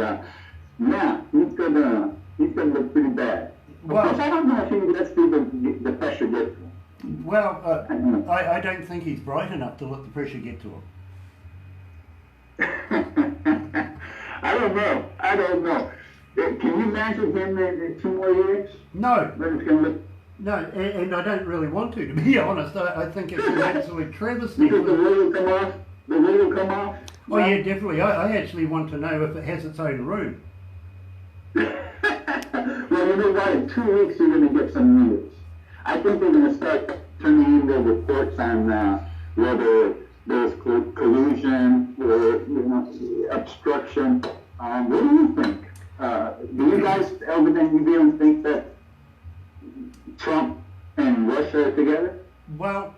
he's gonna look pretty bad. Well, of course, I don't know if he lets the pressure get to him. Well, I don't think he's bright enough to let the pressure get to him. I don't know. Can you imagine him in 2 more years? No. No, and I don't really want to be honest. I think it's an absolute travesty. Because the wheel will come off? The wheel will come off? Oh, yeah, definitely. I actually want to know if it has its own room. Well, you know what? In 2 weeks, you're going to get some news. I think they're going to start turning in their reports on whether there's collusion or obstruction. What do you think? Do you guys, Elvin and you think that Trump and Russia are together? Well,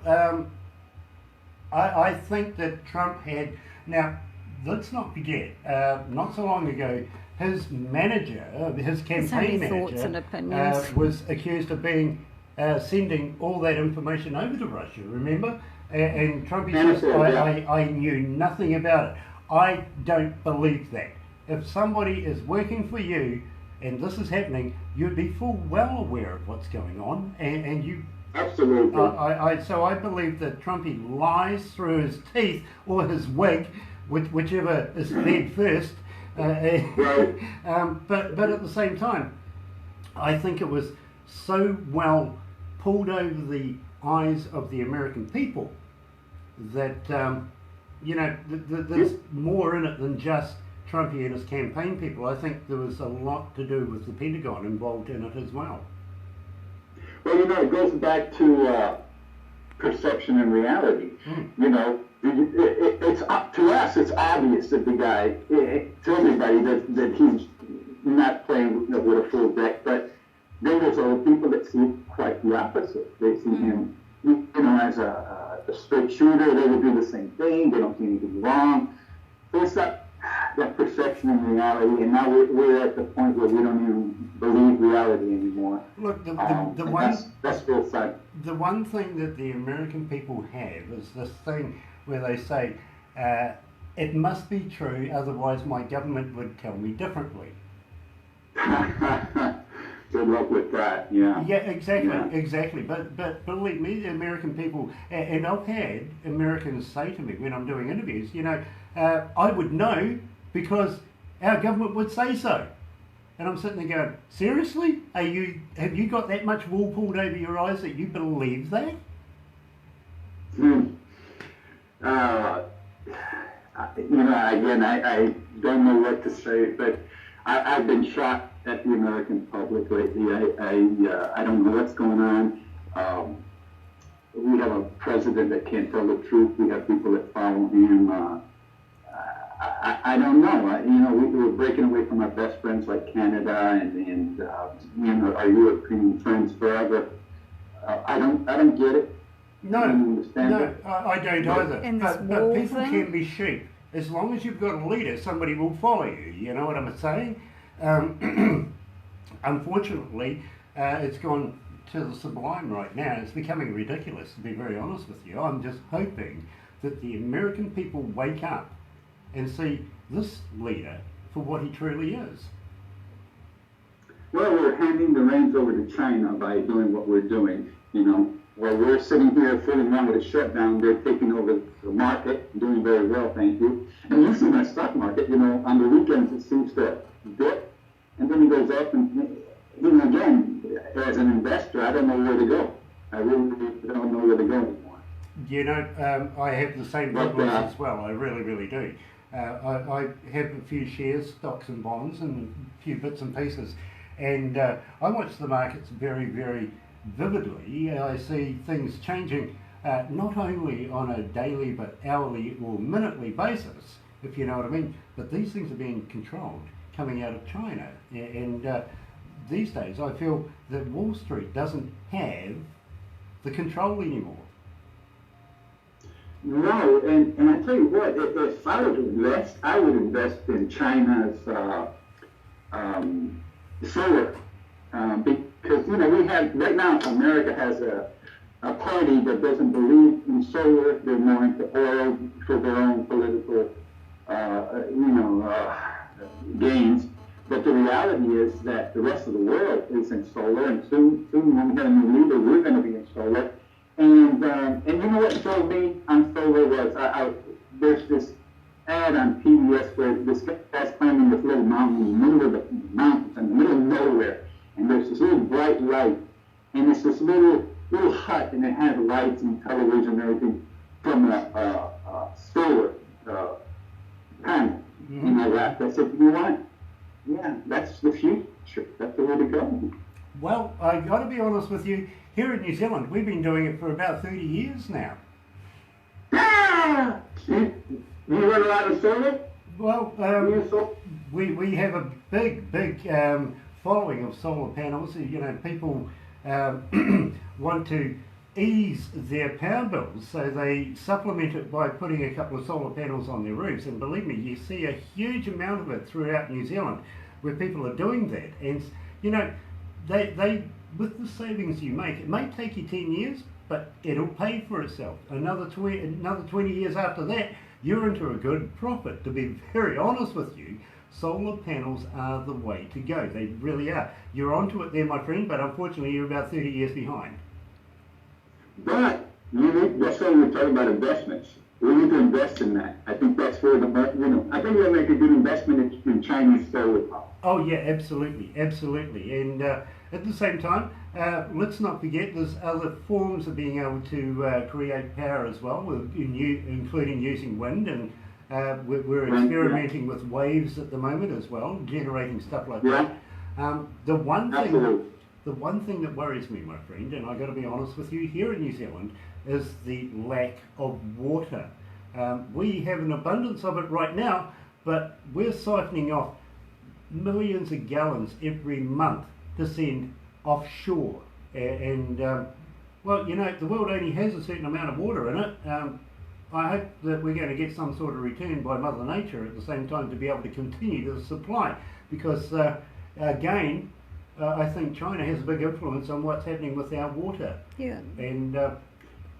I think that Trump had... Now, let's not forget, not so long ago, his manager, his campaign thoughts and opinions. was accused of being sending all that information over to Russia, remember? And Trumpy says, I knew nothing about it. I don't believe that. If somebody is working for you and this is happening, you'd be full well aware of what's going on, and you... Absolutely. So I believe that Trumpy lies through his teeth or his wig, whichever is fed first. Right. But at the same time, I think it was so well pulled over the eyes of the American people that, there's more in it than just Trumpy and his campaign people. I think there was a lot to do with the Pentagon involved in it as well. Well, it goes back to perception and reality. It's up to us. It's obvious that the guy, to everybody, that he's not playing with a full deck. But then there's other people that see quite the opposite. They see him, as a straight shooter. They would do the same thing. They don't see anything wrong. So it's that perception and reality, and now we're at the point where we don't even believe reality anymore. Look, that's real sad. The one thing that the American people have is this thing where they say, it must be true, otherwise my government would tell me differently. Good luck with that, yeah. Yeah, exactly. But believe me, the American people, and I've had Americans say to me when I'm doing interviews, I would know because our government would say so. And I'm sitting there going, seriously? Have you got that much wool pulled over your eyes that you believe that? Again, I don't know what to say, but I've been shocked at the American public lately. I don't know what's going on. We have a president that can't tell the truth. We have people that follow him. I don't know. We were breaking away from our best friends like Canada and our European friends forever. I don't get it. No, I don't either. But people can be sheep. As long as you've got a leader, somebody will follow you. You know what I'm saying? Unfortunately, it's gone to the sublime right now. It's becoming ridiculous, to be very honest with you. I'm just hoping that the American people wake up and see this leader for what he truly is. Well, we're handing the reins over to China by doing what we're doing. While we're sitting here fooling around with a shutdown, they're taking over the market, doing very well, thank you. And you see my stock market, on the weekends it seems to dip, and then it goes up, and again, as an investor, I don't know where to go. I really don't know where to go anymore. I have the same problems as well. I really, really do. I have a few shares, stocks and bonds, and a few bits and pieces. And I watch the markets very, very vividly. I see things changing not only on a daily but hourly or minutely basis, if you know what I mean, but these things are being controlled coming out of China. And these days I feel that Wall Street doesn't have the control anymore. No, and I tell you what, if I were to invest, I would invest in China's solar. Because, we have, right now, America has a party that doesn't believe in solar. They're more into oil for their own political, gains. But the reality is that the rest of the world is in solar, and soon when we get a new leader, we're going to be in solar. And you know what showed me on solar was, there's this ad on PBS where this guy's climbing this little mountain in the middle of the mountains, in the middle of nowhere. And there's this little bright light, and it's this little hut, and it had lights and television and everything from a solar panel. And I laughed. I said, you know what? Yeah, that's the future. That's the way to go. Well, I've got to be honest with you. Here in New Zealand, we've been doing it for about 30 years now. You run a lot of solar? Well, we have a big following of solar panels. People want to ease their power bills, so they supplement it by putting a couple of solar panels on their roofs. And believe me, you see a huge amount of it throughout New Zealand where people are doing that. And you know, they with the savings you make, it may take you 10 years, but it'll pay for itself. Another 20 years after that, you're into a good profit. To be very honest with you, solar panels are the way to go. They really are. You're onto it there, my friend, but unfortunately you're about 30 years behind. But that's why we're talking about investments. We need to invest in that. I think that's where I think we'll make a good investment in Chinese solar power. Oh yeah, absolutely, absolutely. And at the same time, let's not forget there's other forms of being able to create power as well, including using wind, and we're experimenting with waves at the moment as well, generating stuff like that. The one thing that worries me, my friend, and I've got to be honest with you, here in New Zealand, is the lack of water. We have an abundance of it right now, but we're siphoning off millions of gallons every month to send offshore. And well, you know, the world only has a certain amount of water in it. I hope that we're going to get some sort of return by Mother Nature at the same time to be able to continue the supply, because again, I think China has a big influence on what's happening with our water. Yeah. And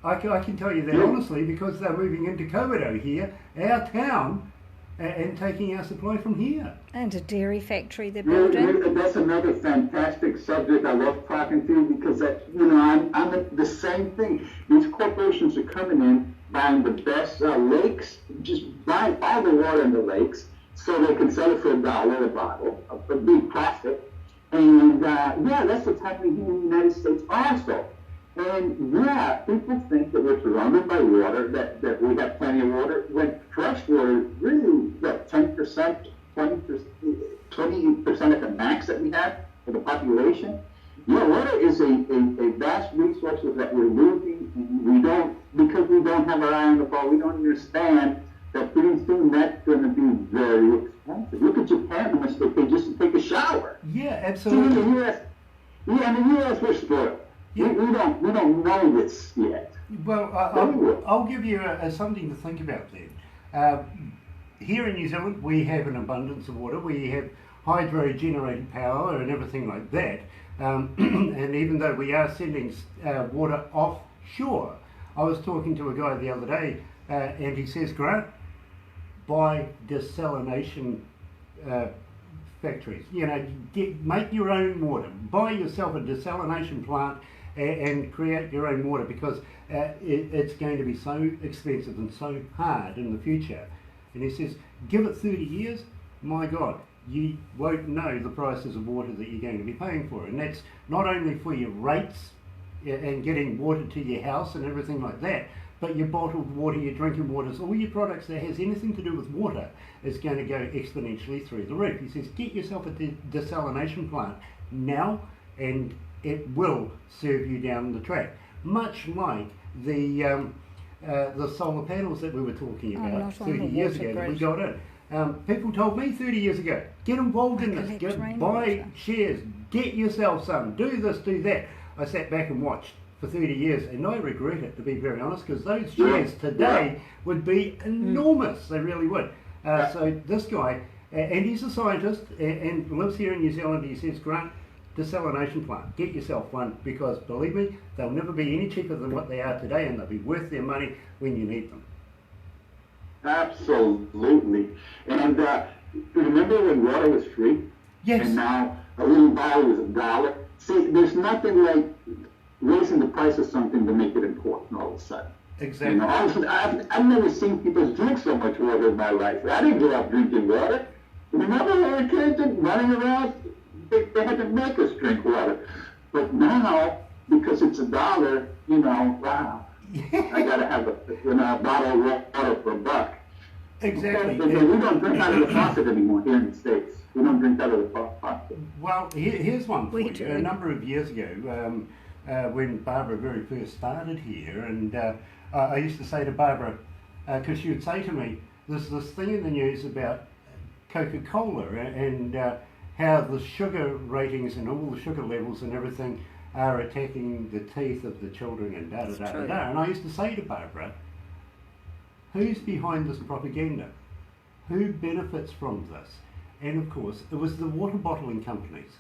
I can tell you that honestly, because they're moving into Komodo here, our town, and taking our supply from here. And a dairy factory they're building. That's another fantastic subject I love talking to you, because I'm the same thing. These corporations are coming in, buying the best lakes, just buying all the water in the lakes, so they can sell it for $1 a bottle, a big profit. And that's what's happening here in the United States also. And people think that we're surrounded by water, that we have plenty of water, when fresh water is really, 10%, 20% at the max that we have for the population. Water is a vast resource that we're losing, and because we don't have our eye on the ball, we don't understand that pretty soon that's going to be very expensive. Look at Japan, how much they pay just to take a shower. Yeah, absolutely. In the U.S. we're spoiled. Yeah. We don't know this yet. Well, I'll give you something to think about then. Here in New Zealand, we have an abundance of water. We have hydro-generated power and everything like that. And even though we are sending water offshore, I was talking to a guy the other day, and he says, Grant, buy desalination factories. Make your own water. Buy yourself a desalination plant and create your own water, because it's going to be so expensive and so hard in the future. And he says, give it 30 years, my God, you won't know the prices of water that you're going to be paying for. And that's not only for your rates and getting water to your house and everything like that, but your bottled water, your drinking waters, all your products that has anything to do with water is going to go exponentially through the roof. He says, get yourself a desalination plant now, and it will serve you down the track. Much like the solar panels that we were talking about 30 years ago that we got in. People told me 30 years ago, get involved in this, buy shares, get yourself some, do this, do that. I sat back and watched for 30 years, and I regret it, to be very honest, because those shares today would be enormous. They really would. So this guy, and he's a scientist and lives here in New Zealand, he says, Grant, desalination plant, get yourself one, because believe me, they'll never be any cheaper than what they are today, and they'll be worth their money when you need them. Absolutely. And remember when water was free? Yes. And now a little bottle is $1. See, there's nothing like raising the price of something to make it important all of a sudden. Exactly. I've never seen people drink so much water in my life. I didn't grow up drinking water. Remember when we were kids running around? They had to make us drink water. But now, because it's $1, wow, I got to have a bottle of water for $1. Exactly. We don't drink out of the faucet anymore here in the States. We don't drink out of the faucet. Well, here's one for you. A number of years ago, when Barbara very first started here, and I used to say to Barbara, because she would say to me, there's this thing in the news about Coca-Cola and how the sugar ratings and all the sugar levels and everything are attacking the teeth of the children and da da da da da. And I used to say to Barbara, who's behind this propaganda? Who benefits from this? And of course, it was the water bottling companies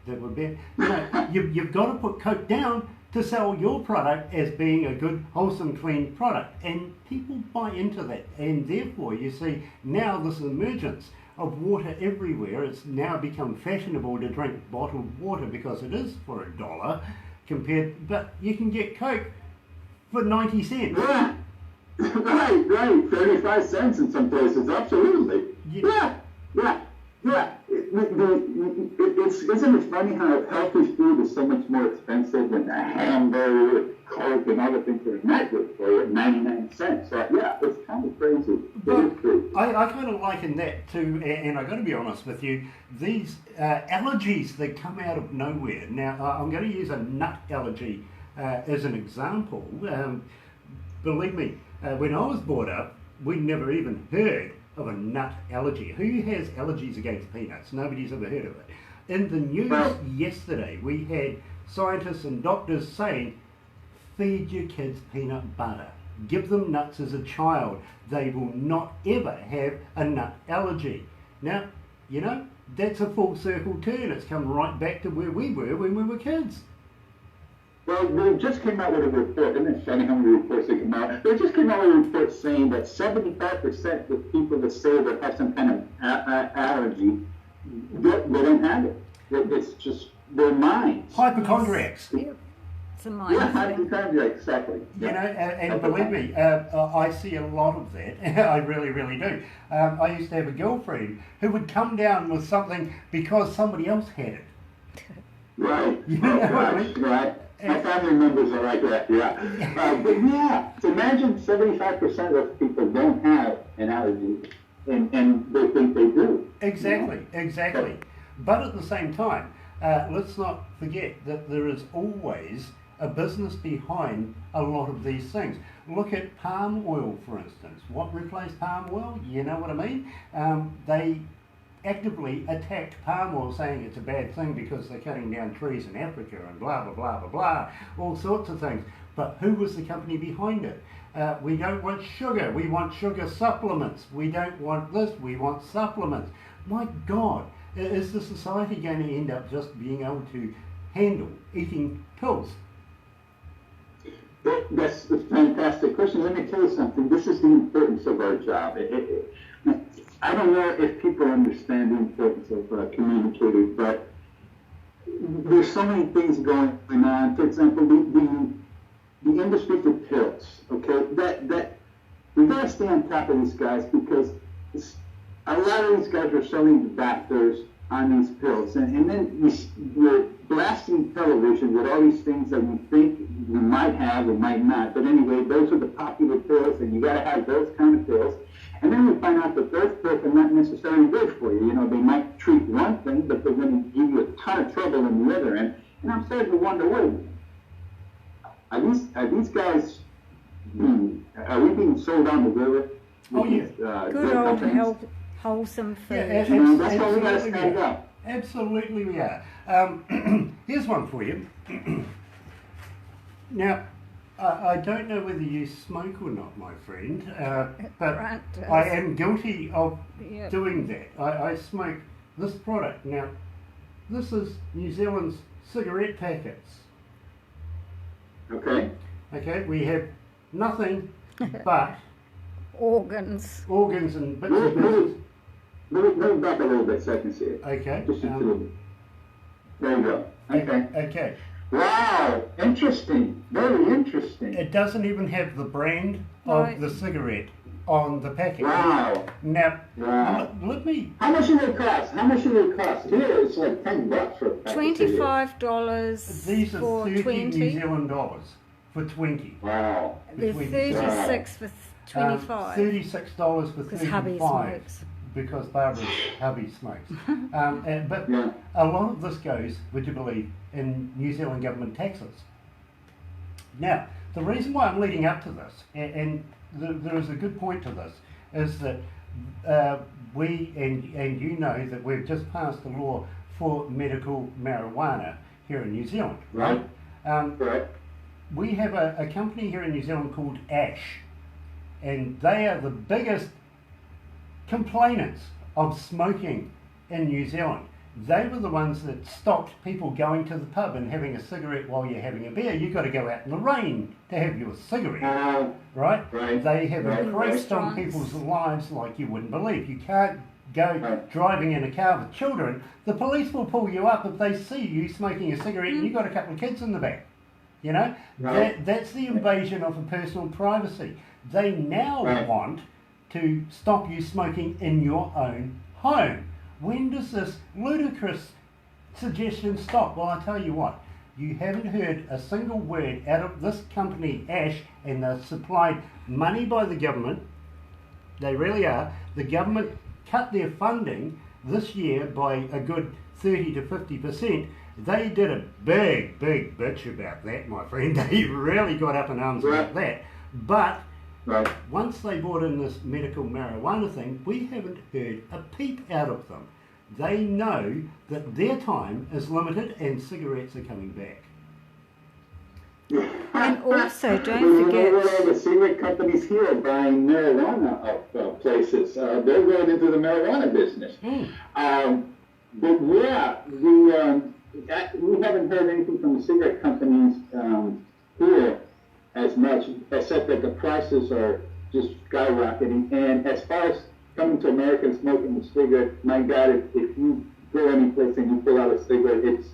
that were bad. You know, you've got to put Coke down to sell your product as being a good, wholesome, clean product. And people buy into that. And therefore, you see now this emergence of water everywhere. It's now become fashionable to drink bottled water because it is for $1 compared, but you can get Coke for 90 cents. Yeah. Right. 35 cents in some places, absolutely. Yeah. Isn't it funny how healthy food is so much more expensive than a hamburger, Coke, and other things that are not good for you at 99 cents? So, yeah, it's kind of crazy. It is crazy. I kind of liken that to, and I've got to be honest with you, these allergies that come out of nowhere. Now, I'm going to use a nut allergy as an example. Believe me, when I was brought up, we never even heard of a nut allergy. Who has allergies against peanuts? Nobody's ever heard of it. In the news yesterday, we had scientists and doctors saying, feed your kids peanut butter. Give them nuts as a child. They will not ever have a nut allergy. Now, you know, that's a full circle turn. It's come right back to where we were when we were kids. Well, they just came out with a report, isn't it funny how many reports they come out? They just came out with a report saying that 75% of people that say they have some kind of allergy, they don't have it. It's just their minds. Hypochondriacs. Yep. It's a mind thing. Hypochondriacs, exactly. You know, and believe me, I see a lot of that. I really, really do. I used to have a girlfriend who would come down with something because somebody else had it. Right. You know what I mean? Right. My family members are like that, yeah. But yeah, so imagine 75% of people don't have an allergy, and they think they do. Exactly. But at the same time, let's not forget that there is always a business behind a lot of these things. Look at palm oil, for instance. What replaced palm oil? You know what I mean? They actively attacked palm oil, saying it's a bad thing because they're cutting down trees in Africa and blah, blah, blah, blah, blah, all sorts of things. But who was the company behind it? We don't want sugar. We want sugar supplements. We don't want this. We want supplements. My God, is the society going to end up just being able to handle eating pills? That's a fantastic question. Let me tell you something. This is the importance of our job. I don't know if people understand the importance of communicating, but there's so many things going on. For example, the industry for pills. Okay, that we gotta stay on top of these guys because a lot of these guys are selling to doctors on these pills, and then you're blasting television with all these things that we think we might have or might not. But anyway, those are the popular pills, and you gotta have those kind of pills. And then we find out that those pills are not necessarily good for you. You know, they might treat one thing, but they're going to give you a ton of trouble in the other end. And I'm starting to wonder, wait, are these guys, are we being sold on the river? Oh, yeah. Good old wholesome food. Yeah, that's why we got to stand up. Absolutely we are. Here's one for you. Now, I don't know whether you smoke or not, my friend, but I am guilty of doing that. I smoke this product. Now, this is New Zealand's cigarette packets. Okay. Okay, we have nothing but organs and bits and pieces. Move back a little bit so I can see it. Okay. Just a little. There you go. Okay. Wow, interesting. Very interesting. It doesn't even have the brand of the cigarette on the packet. Wow. Now, let me... How much do they cost? Here it's like $10 for a packet. $25 These are for 30 20. New Zealand dollars for 20. Wow. They're 36 for 25. $36 for 35. Because hubby smokes. Because Barbara's hubby smokes. But a lot of this goes, would you believe, in New Zealand government taxes. Now, the reason why I'm leading up to this, and there is a good point to this, is that we, and you know that we've just passed a law for medical marijuana here in New Zealand, right? Right. We have a company here in New Zealand called Ash, and they are the biggest complainants of smoking in New Zealand. They were the ones that stopped people going to the pub and having a cigarette while you're having a beer. You've got to go out in the rain to have your cigarette, right? They have increased on people's lives like you wouldn't believe. You can't go driving in a car with children. The police will pull you up if they see you smoking a cigarette and you've got a couple of kids in the back. You know, that's the invasion of a personal privacy. They now want to stop you smoking in your own home. When does this ludicrous suggestion stop? Well, I tell you what, you haven't heard a single word out of this company, Ash, and they're supplied money by the government. They really are. The government cut their funding this year by a good 30 to 50%. They did a big bitch about that, my friend. They really got up in arms about that. But once they brought in this medical marijuana thing, we haven't heard a peep out of them. They know that their time is limited and cigarettes are coming back. And also, don't forget... all the cigarette companies here are buying marijuana of places. They're going into the marijuana business. But yeah, we haven't heard anything from the cigarette companies here as much, except that the prices are just skyrocketing. And as far as coming to America and smoking a cigarette, my God, if you go any place and you pull out a cigarette, it's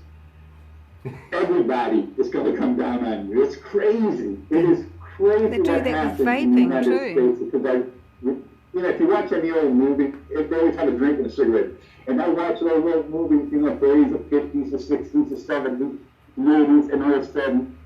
everybody is going to come down on you. It's crazy. It is crazy. They do what that happens with in the vaping United too. States, because if you watch any old movie, they always have a drink and a cigarette. And I watch those old movies, 30s or 50s or 60s or 70s, ladies, and all of a sudden,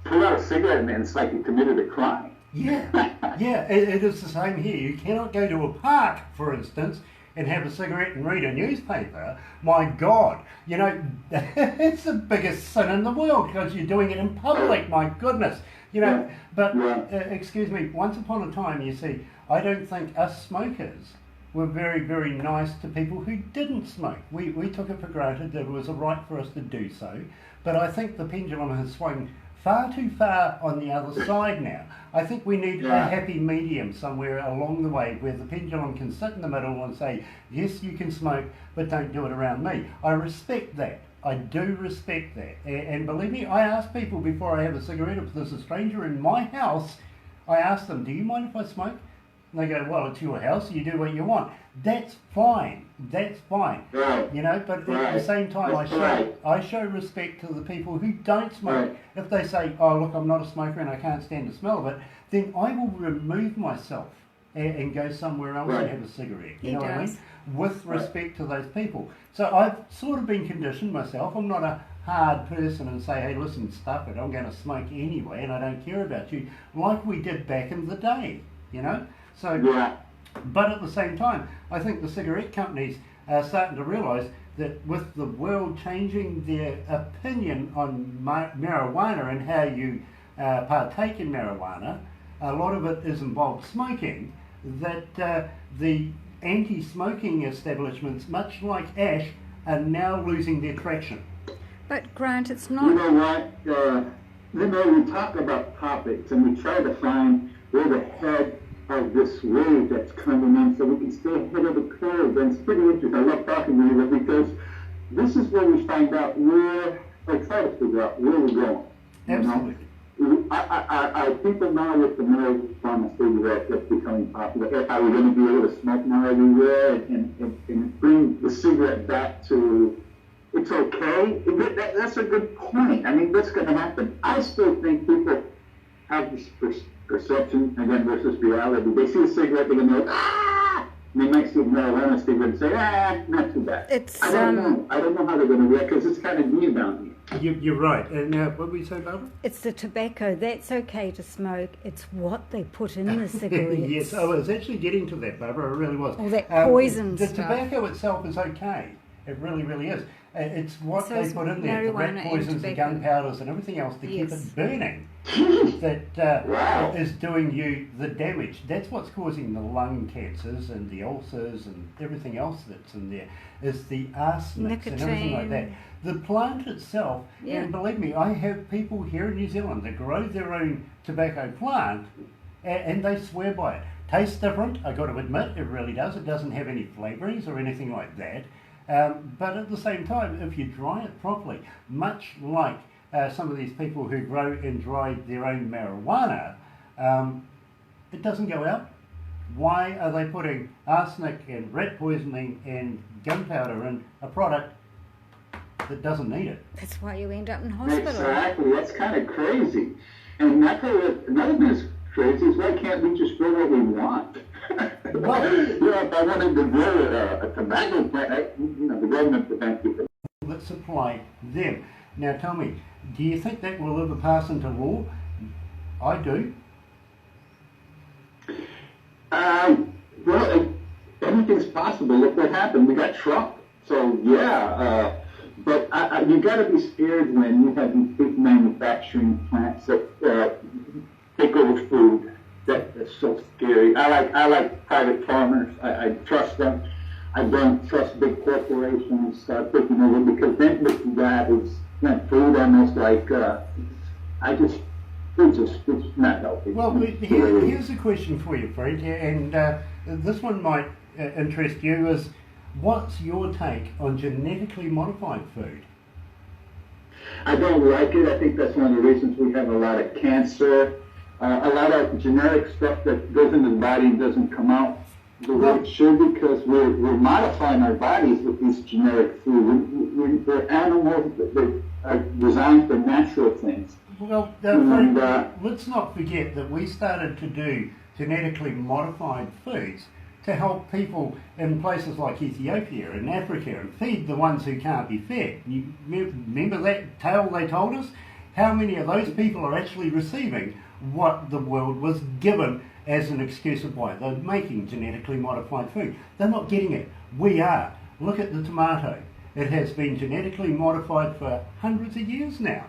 pull out a cigarette and it's like you committed a crime. Yeah, it is the same here. You cannot go to a park, for instance, and have a cigarette and read a newspaper. My God, you know, it's the biggest sin in the world because you're doing it in public, my goodness. You know, but, excuse me, once upon a time, you see, I don't think us smokers were very nice to people who didn't smoke. We took it for granted that it was a right for us to do so, but I think the pendulum has swung far too far on the other side now. I think we need a happy medium somewhere along the way where the pendulum can sit in the middle and say, yes, you can smoke, but don't do it around me. I respect that. I do respect that. And believe me, I ask people before I have a cigarette, if there's a stranger in my house, I ask them, do you mind if I smoke? And they go, well, it's your house, you do what you want. That's fine. That's fine. You know, but at the same time, I show respect to the people who don't smoke. If they say, oh, look, I'm not a smoker and I can't stand the smell of it, then I will remove myself and go somewhere else and have a cigarette. You know what I mean? With respect to those people. So I've sort of been conditioned myself. I'm not a hard person and say, hey, listen, stuff it, I'm going to smoke anyway and I don't care about you, like we did back in the day, you know? So, but at the same time, I think the cigarette companies are starting to realise that with the world changing their opinion on marijuana and how you partake in marijuana, a lot of it is involved smoking, that the anti-smoking establishments, much like Ash, are now losing their traction. But Grant, it's not... You know what? We talk about topics and we try to find where the head of this wave that's coming in so we can stay ahead of the curve. And it's pretty interesting. I love talking to you because this is where we find out where, or try to figure out where we're going. Absolutely. Are people now with the marijuana cigarette that's becoming popular, are we going to be able to smoke now everywhere and bring the cigarette back to it's okay? That's a good point. I mean, what's going to happen? I still think people have this perception, again, versus reality. They see a cigarette, they're going to go, ah! And they might see a marijuana cigarette and say, ah, not too bad. I don't know. I don't know how they're going to react because it's kind of new down here. You're right. And what did we say, Barbara? It's the tobacco. That's okay to smoke. It's what they put in the cigarettes. Yes, I was actually getting to that, Barbara. It really was. All that poison The stuff. tobacco itself is okay. It really is. It's what So they it's put in there, the marijuana rat and poisons, the tobacco. gunpowders and everything else to keep Yes. it burning Wow. is doing you the damage. That's what's causing the lung cancers and the ulcers and everything else that's in there, is the arsenics and everything like that. Nicotine. The plant itself, Yeah. and believe me, I have people here in New Zealand that grow their own tobacco plant and they swear by it. Tastes different, I got to admit, it really does. It doesn't have any flavourings or anything like that. But at the same time, if you dry it properly, much like some of these people who grow and dry their own marijuana, it doesn't go out. Why are they putting arsenic and rat poisoning and gunpowder in a product that doesn't need it? That's why you end up in hospital. Exactly. That's kind of crazy. And I tell you, another thing that's crazy is why can't we just grow what we want? Well, If I wanted to grow a tobacco plant, the government prevents you from. let's supply them. Now tell me, do you think that will ever pass into law? I do. Well, anything's possible. Look what happened. We got Trump. So, yeah. But you got to be scared when you have these big manufacturing plants that take over food. That's so scary. I like private farmers. I trust them. I don't trust big corporations taking over, because then what you got is food almost like it's not healthy. Well, here's a question for you, Frank, and this one might interest you. Is what's your take on genetically modified food? I don't like it. I think that's one of the reasons we have a lot of cancer, a lot of genetic stuff that goes into the body and doesn't come out the way it should, because we're modifying our bodies with these genetic food. We're animals that are designed for natural things. Well, Frank, let's not forget that we started to do genetically modified foods to help people in places like Ethiopia and Africa and feed the ones who can't be fed. You remember that tale they told us? How many of those people are actually receiving what the world was given as an excuse of why they're making genetically modified food? They're not getting it. We are. Look at the tomato. It has been genetically modified for hundreds of years now.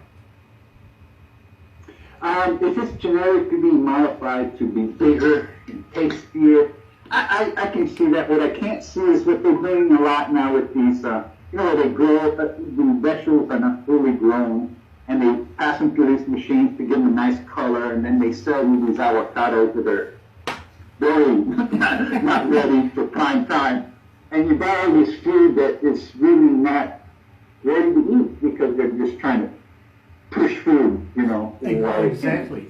If it's genetically modified to be bigger and tastier, I can see that. What I can't see is what they're doing a lot now with these, they grow, the vegetables are not fully grown, and they pass them through these machines to give them a nice color, and then they sell you these avocados that are very not ready for prime time. And you buy all this food that is really not ready to eat, because they're just trying to push food, Exactly.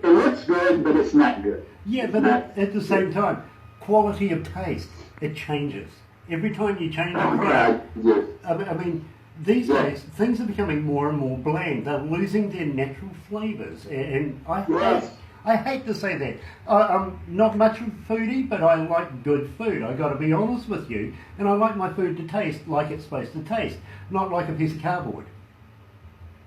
It looks good, but it's not good. Yeah, but at the same time, quality of taste, it changes. Every time you change a product, Yes. I mean, these days, things are becoming more and more bland. They're losing their natural flavours. And I hate to say that. I'm not much of a foodie, but I like good food. I got to be honest with you. And I like my food to taste like it's supposed to taste, not like a piece of cardboard.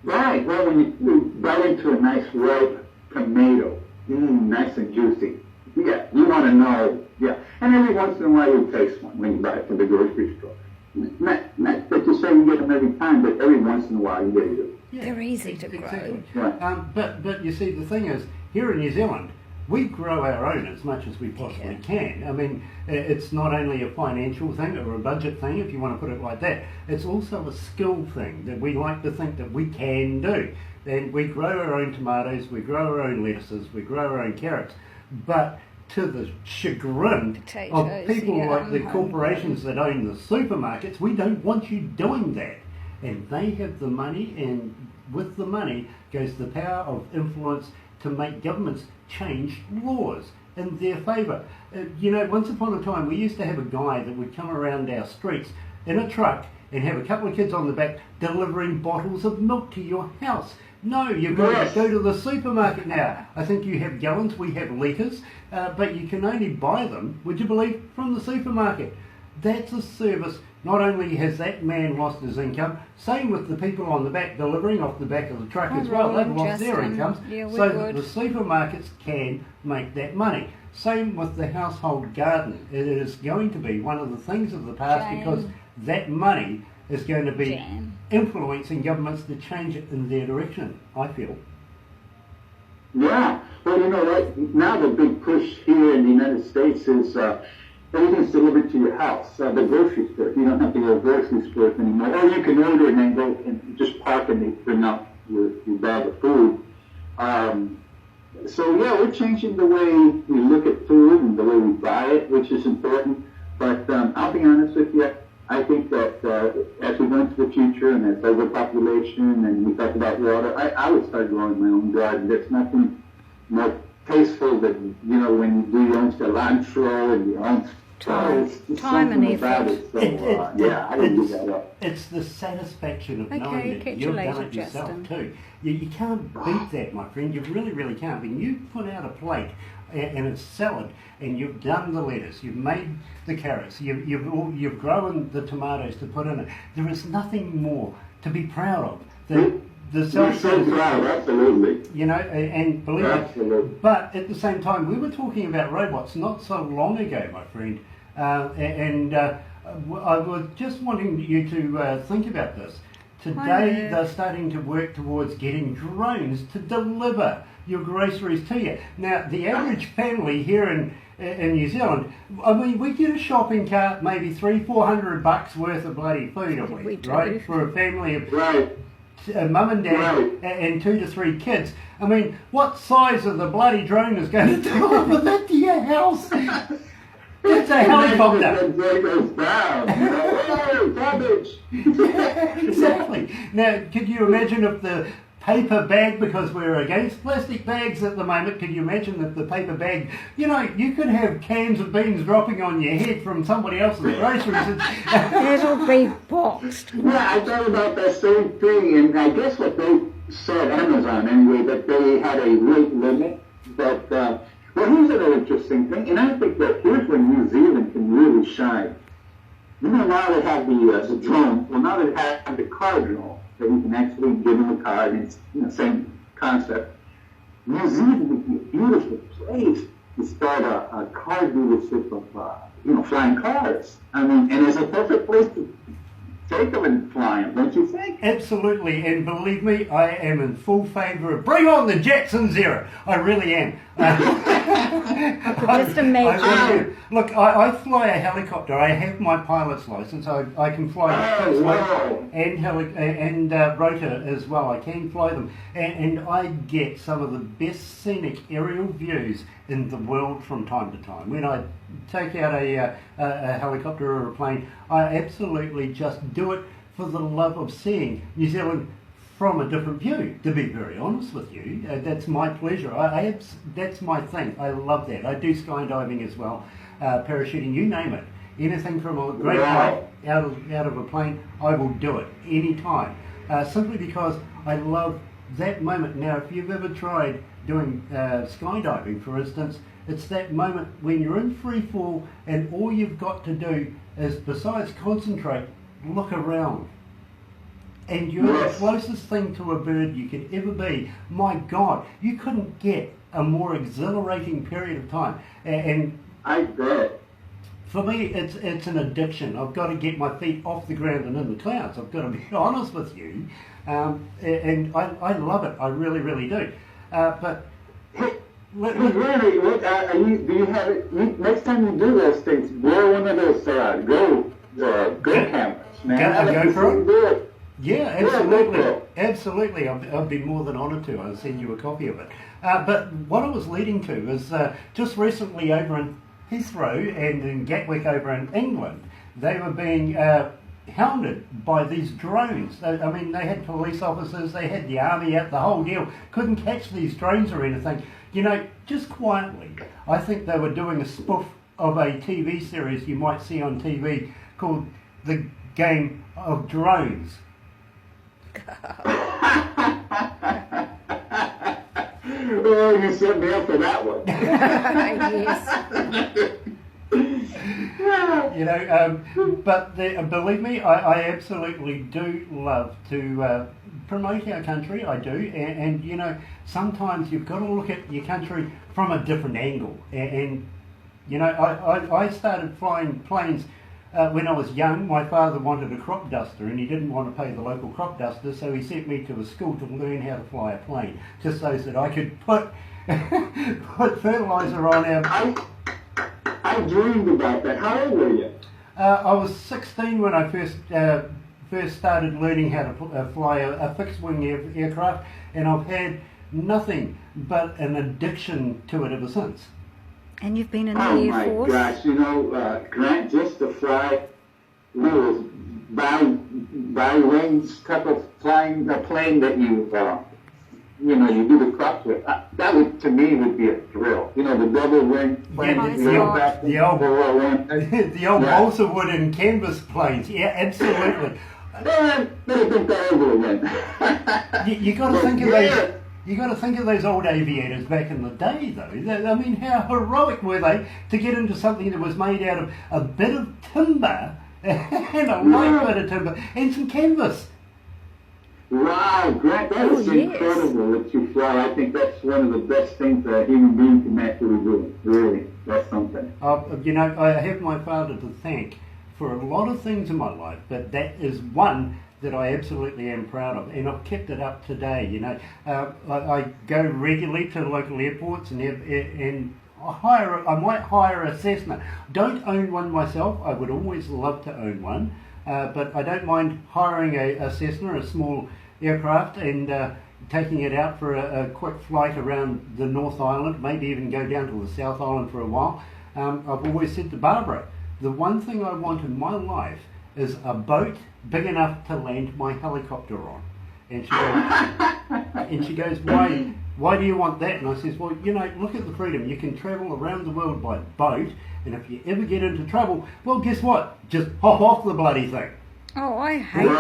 Right. Well, when you bite into a nice ripe tomato, nice and juicy, yeah, you want to know, yeah. And every once in a while you taste one when you buy it from the grocery store. Not that you say you get them every time, but every once in a while you get it. Yeah, They're easy to grow. exactly. Right. But you see, the thing is, here in New Zealand, we grow our own as much as we possibly can. I mean, it's not only a financial thing or a budget thing, if you want to put it like that. It's also a skill thing that we like to think that we can do. And we grow our own tomatoes, we grow our own lettuces, we grow our own carrots. But to the chagrin of people like the corporations that own the supermarkets, we don't want you doing that. And they have the money, and with the money goes the power of influence to make governments change laws in their favour. Once upon a time we used to have a guy that would come around our streets in a truck and have a couple of kids on the back delivering bottles of milk to your house. No, you've got to go to the supermarket now. I think you have gallons, we have litres, but you can only buy them, would you believe, from the supermarket. That's a service. Not only has that man lost his income, same with the people on the back delivering off the back of the truck as well. They've lost their incomes, so that the supermarkets can make that money. Same with the household garden. It is going to be one of the things of the past because that money is going to be Jam. influencing governments to change it in their direction, I feel. Yeah. Well, you know, right now the big push here in the United States is everything's delivered to your house, the grocery store. You don't have to go to grocery stores anymore. Or you can order and then go and just park and they bring out your bag of food. So, yeah, we're changing the way we look at food and the way we buy it, which is important. But I'll be honest with you, I think that as we go into the future and as overpopulation and we talk about water, I would start growing my own garden. There's nothing more tasteful than, you know, when you do your own cilantro and your own time and effort. So, yeah, I didn't do that up. It's the satisfaction of Okay, knowing that catch you've you later, done it yourself Justin. too. You can't beat that, my friend. You really, really can't. When you put out a plate and it's salad, and you've done the lettuce, you've made the carrots, you've grown the tomatoes to put in it. There is nothing more to be proud of than the We're so proud, absolutely. You know, and believe Absolutely. it. But at the same time, we were talking about robots not so long ago, my friend, I was just wanting you to think about this. Today, they're starting to work towards getting drones to deliver your groceries to you. Now, the average family here in New Zealand, I mean, we get a shopping cart, maybe $300-400 worth of bloody food a We week, do. right? For a family of Right. mum and dad Right. and 2 to 3 kids. I mean, what size of the bloody drone is going to deliver that to your house? It's a helicopter. Goes down. You know, oh, garbage. Exactly. Now, could you imagine if the paper bag, because we're against plastic bags at the moment, could you imagine if the paper bag, you know, you could have cans of beans dropping on your head from somebody else's groceries. It'll be boxed. Yeah, I thought about that same thing, and I guess what they said, Amazon anyway, that they had a weight limit. But, well, here's another interesting thing, and I think that here's where New Zealand can really shine. You know, now they have the drone, well, now they have the car drone, that you can actually give them a car, and it's the same concept. New Zealand would be a beautiful place to start a car dealership of, flying cars. I mean, and it's a perfect place to take them and fly them, don't you think? Absolutely, and believe me, I am in full favour of bring on the Jackson Zero. I really am. Just imagine. I really am. Look, I fly a helicopter. I have my pilot's license. I can fly the wow. and rotor as well. I can fly them, and I get some of the best scenic aerial views in the world from time to time. When I take out a helicopter or a plane, I absolutely just do it for the love of seeing New Zealand from a different view, to be very honest with you. That's my pleasure. That's my thing. I love that. I do skydiving as well, parachuting, you name it. Anything from a great height out of a plane, I will do it anytime. Simply because I love that moment. Now, if you've ever tried doing skydiving, for instance, it's that moment when you're in free fall and all you've got to do is, besides concentrate, look around. And you're the closest thing to a bird you could ever be. My God, you couldn't get a more exhilarating period of time. And I bet. for me, it's an addiction. I've got to get my feet off the ground and in the clouds. I've got to be honest with you. And I love it. I really, really do. But Really, do you have it? Next time you do those things, wear one of those go cameras, man. Go for it. yeah, absolutely. Absolutely. I'd be more than honoured to. I'll send you a copy of it. But what I was leading to is just recently over in Heathrow and in Gatwick over in England, they were being hounded by these drones. I mean, they had police officers, they had the army out, the whole deal. Couldn't catch these drones or anything. You know, just quietly, I think they were doing a spoof of a TV series you might see on TV called The Game of Drones. Oh, you set me up for that one. Yes. You know, but believe me, I absolutely do love to promote our country. I do, and you know, sometimes you've got to look at your country from a different angle. And you know, I started flying planes when I was young, my father wanted a crop duster and he didn't want to pay the local crop duster, so he sent me to a school to learn how to fly a plane, just so that I could put fertilizer on our... I dreamed about that. How old were you? I was 16 when I first started learning how to fly a fixed-wing aircraft, and I've had nothing but an addiction to it ever since. And you've been in the Air Force? Oh my gosh, you know, Grant, just to fly little by wings type of flying the plane that you do the crops with, that would, to me, would be a thrill. You know, the double wing plane, the old balsa wood and canvas planes. Yeah, absolutely. Better think that over again. You got to think of those. You got to think of those old aviators back in the day, though. I mean, how heroic were they to get into something that was made out of a bit of timber and a light bit of timber and some canvas. Wow, Grant, that is incredible that you fly. I think that's one of the best things that a human being can actually do. Really, that's something. You know, I have my father to thank for a lot of things in my life, but that is one that I absolutely am proud of, and I've kept it up today. You know, I go regularly to local airports and I might hire a Cessna. Don't own one myself. I would always love to own one, but I don't mind hiring a Cessna, a small aircraft, and taking it out for a quick flight around the North Island, maybe even go down to the South Island for a while. I've always said to Barbara, the one thing I want in my life is a boat big enough to land my helicopter on. And she goes, why do you want that? And I says, well, you know, look at the freedom. You can travel around the world by boat, and if you ever get into trouble, well, guess what? Just hop off the bloody thing. Oh, I hate it.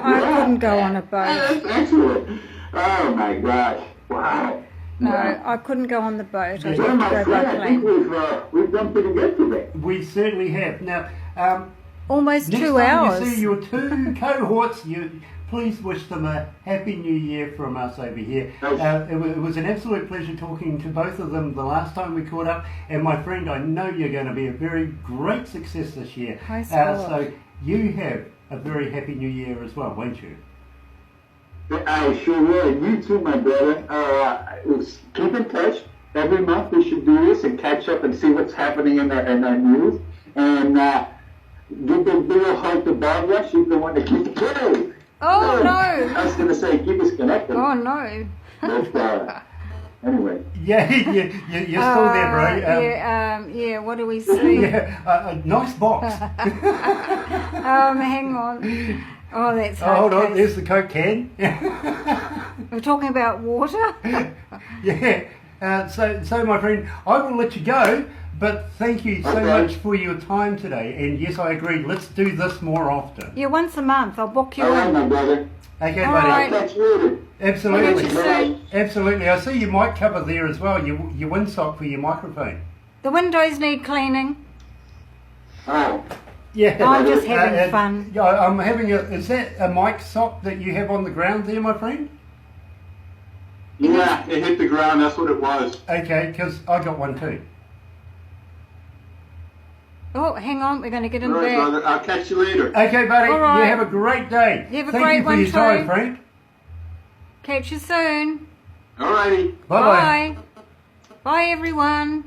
I couldn't go on a boat. That's excellent. Oh my gosh. Wow. No, I couldn't go on the boat. I Well, had my to go friend, by I think plane. we've done pretty good today. We certainly have. Now, Almost next 2 time hours. you see your two cohorts, please wish them a Happy New Year from us over here. It was an absolute pleasure talking to both of them the last time we caught up, and my friend, I know you're going to be a very great success this year. So you have a very Happy New Year as well, won't you? I sure will. And you too, my brother. Keep in touch. Every month we should do this and catch up and see what's happening in our news. And give the big old hug to Barbara. She's the one that keeps the kids. Oh, no. I was going to say, keep us connected. Oh, no. But, anyway. Yeah, you're still there, bro. Yeah, what do we see? A nice box. Hang on. Oh, that's hold on, there's the Coke can. We're talking about water? Yeah. So my friend, I will let you go, but thank you so much for your time today. And yes, I agree. Let's do this more often. Yeah, once a month. I'll book you All right, in. my brother. Okay, All buddy. right. That's really. Absolutely. What did you say? Absolutely. I see your mic cover there as well. Your windsock for your microphone. The windows need cleaning. Oh. Yeah. I'm just having fun. Yeah, I'm having is that a mic sock that you have on the ground there, my friend? Yeah, it hit the ground, that's what it was. Okay, because I got one too. Oh, hang on. We're going to get in All right, there. brother, I'll catch you later. Okay, buddy. All right. You have a great day. You have a Thank great you for one your time, too. Frank. Catch you soon. All righty. Bye-bye. Bye. Bye, everyone.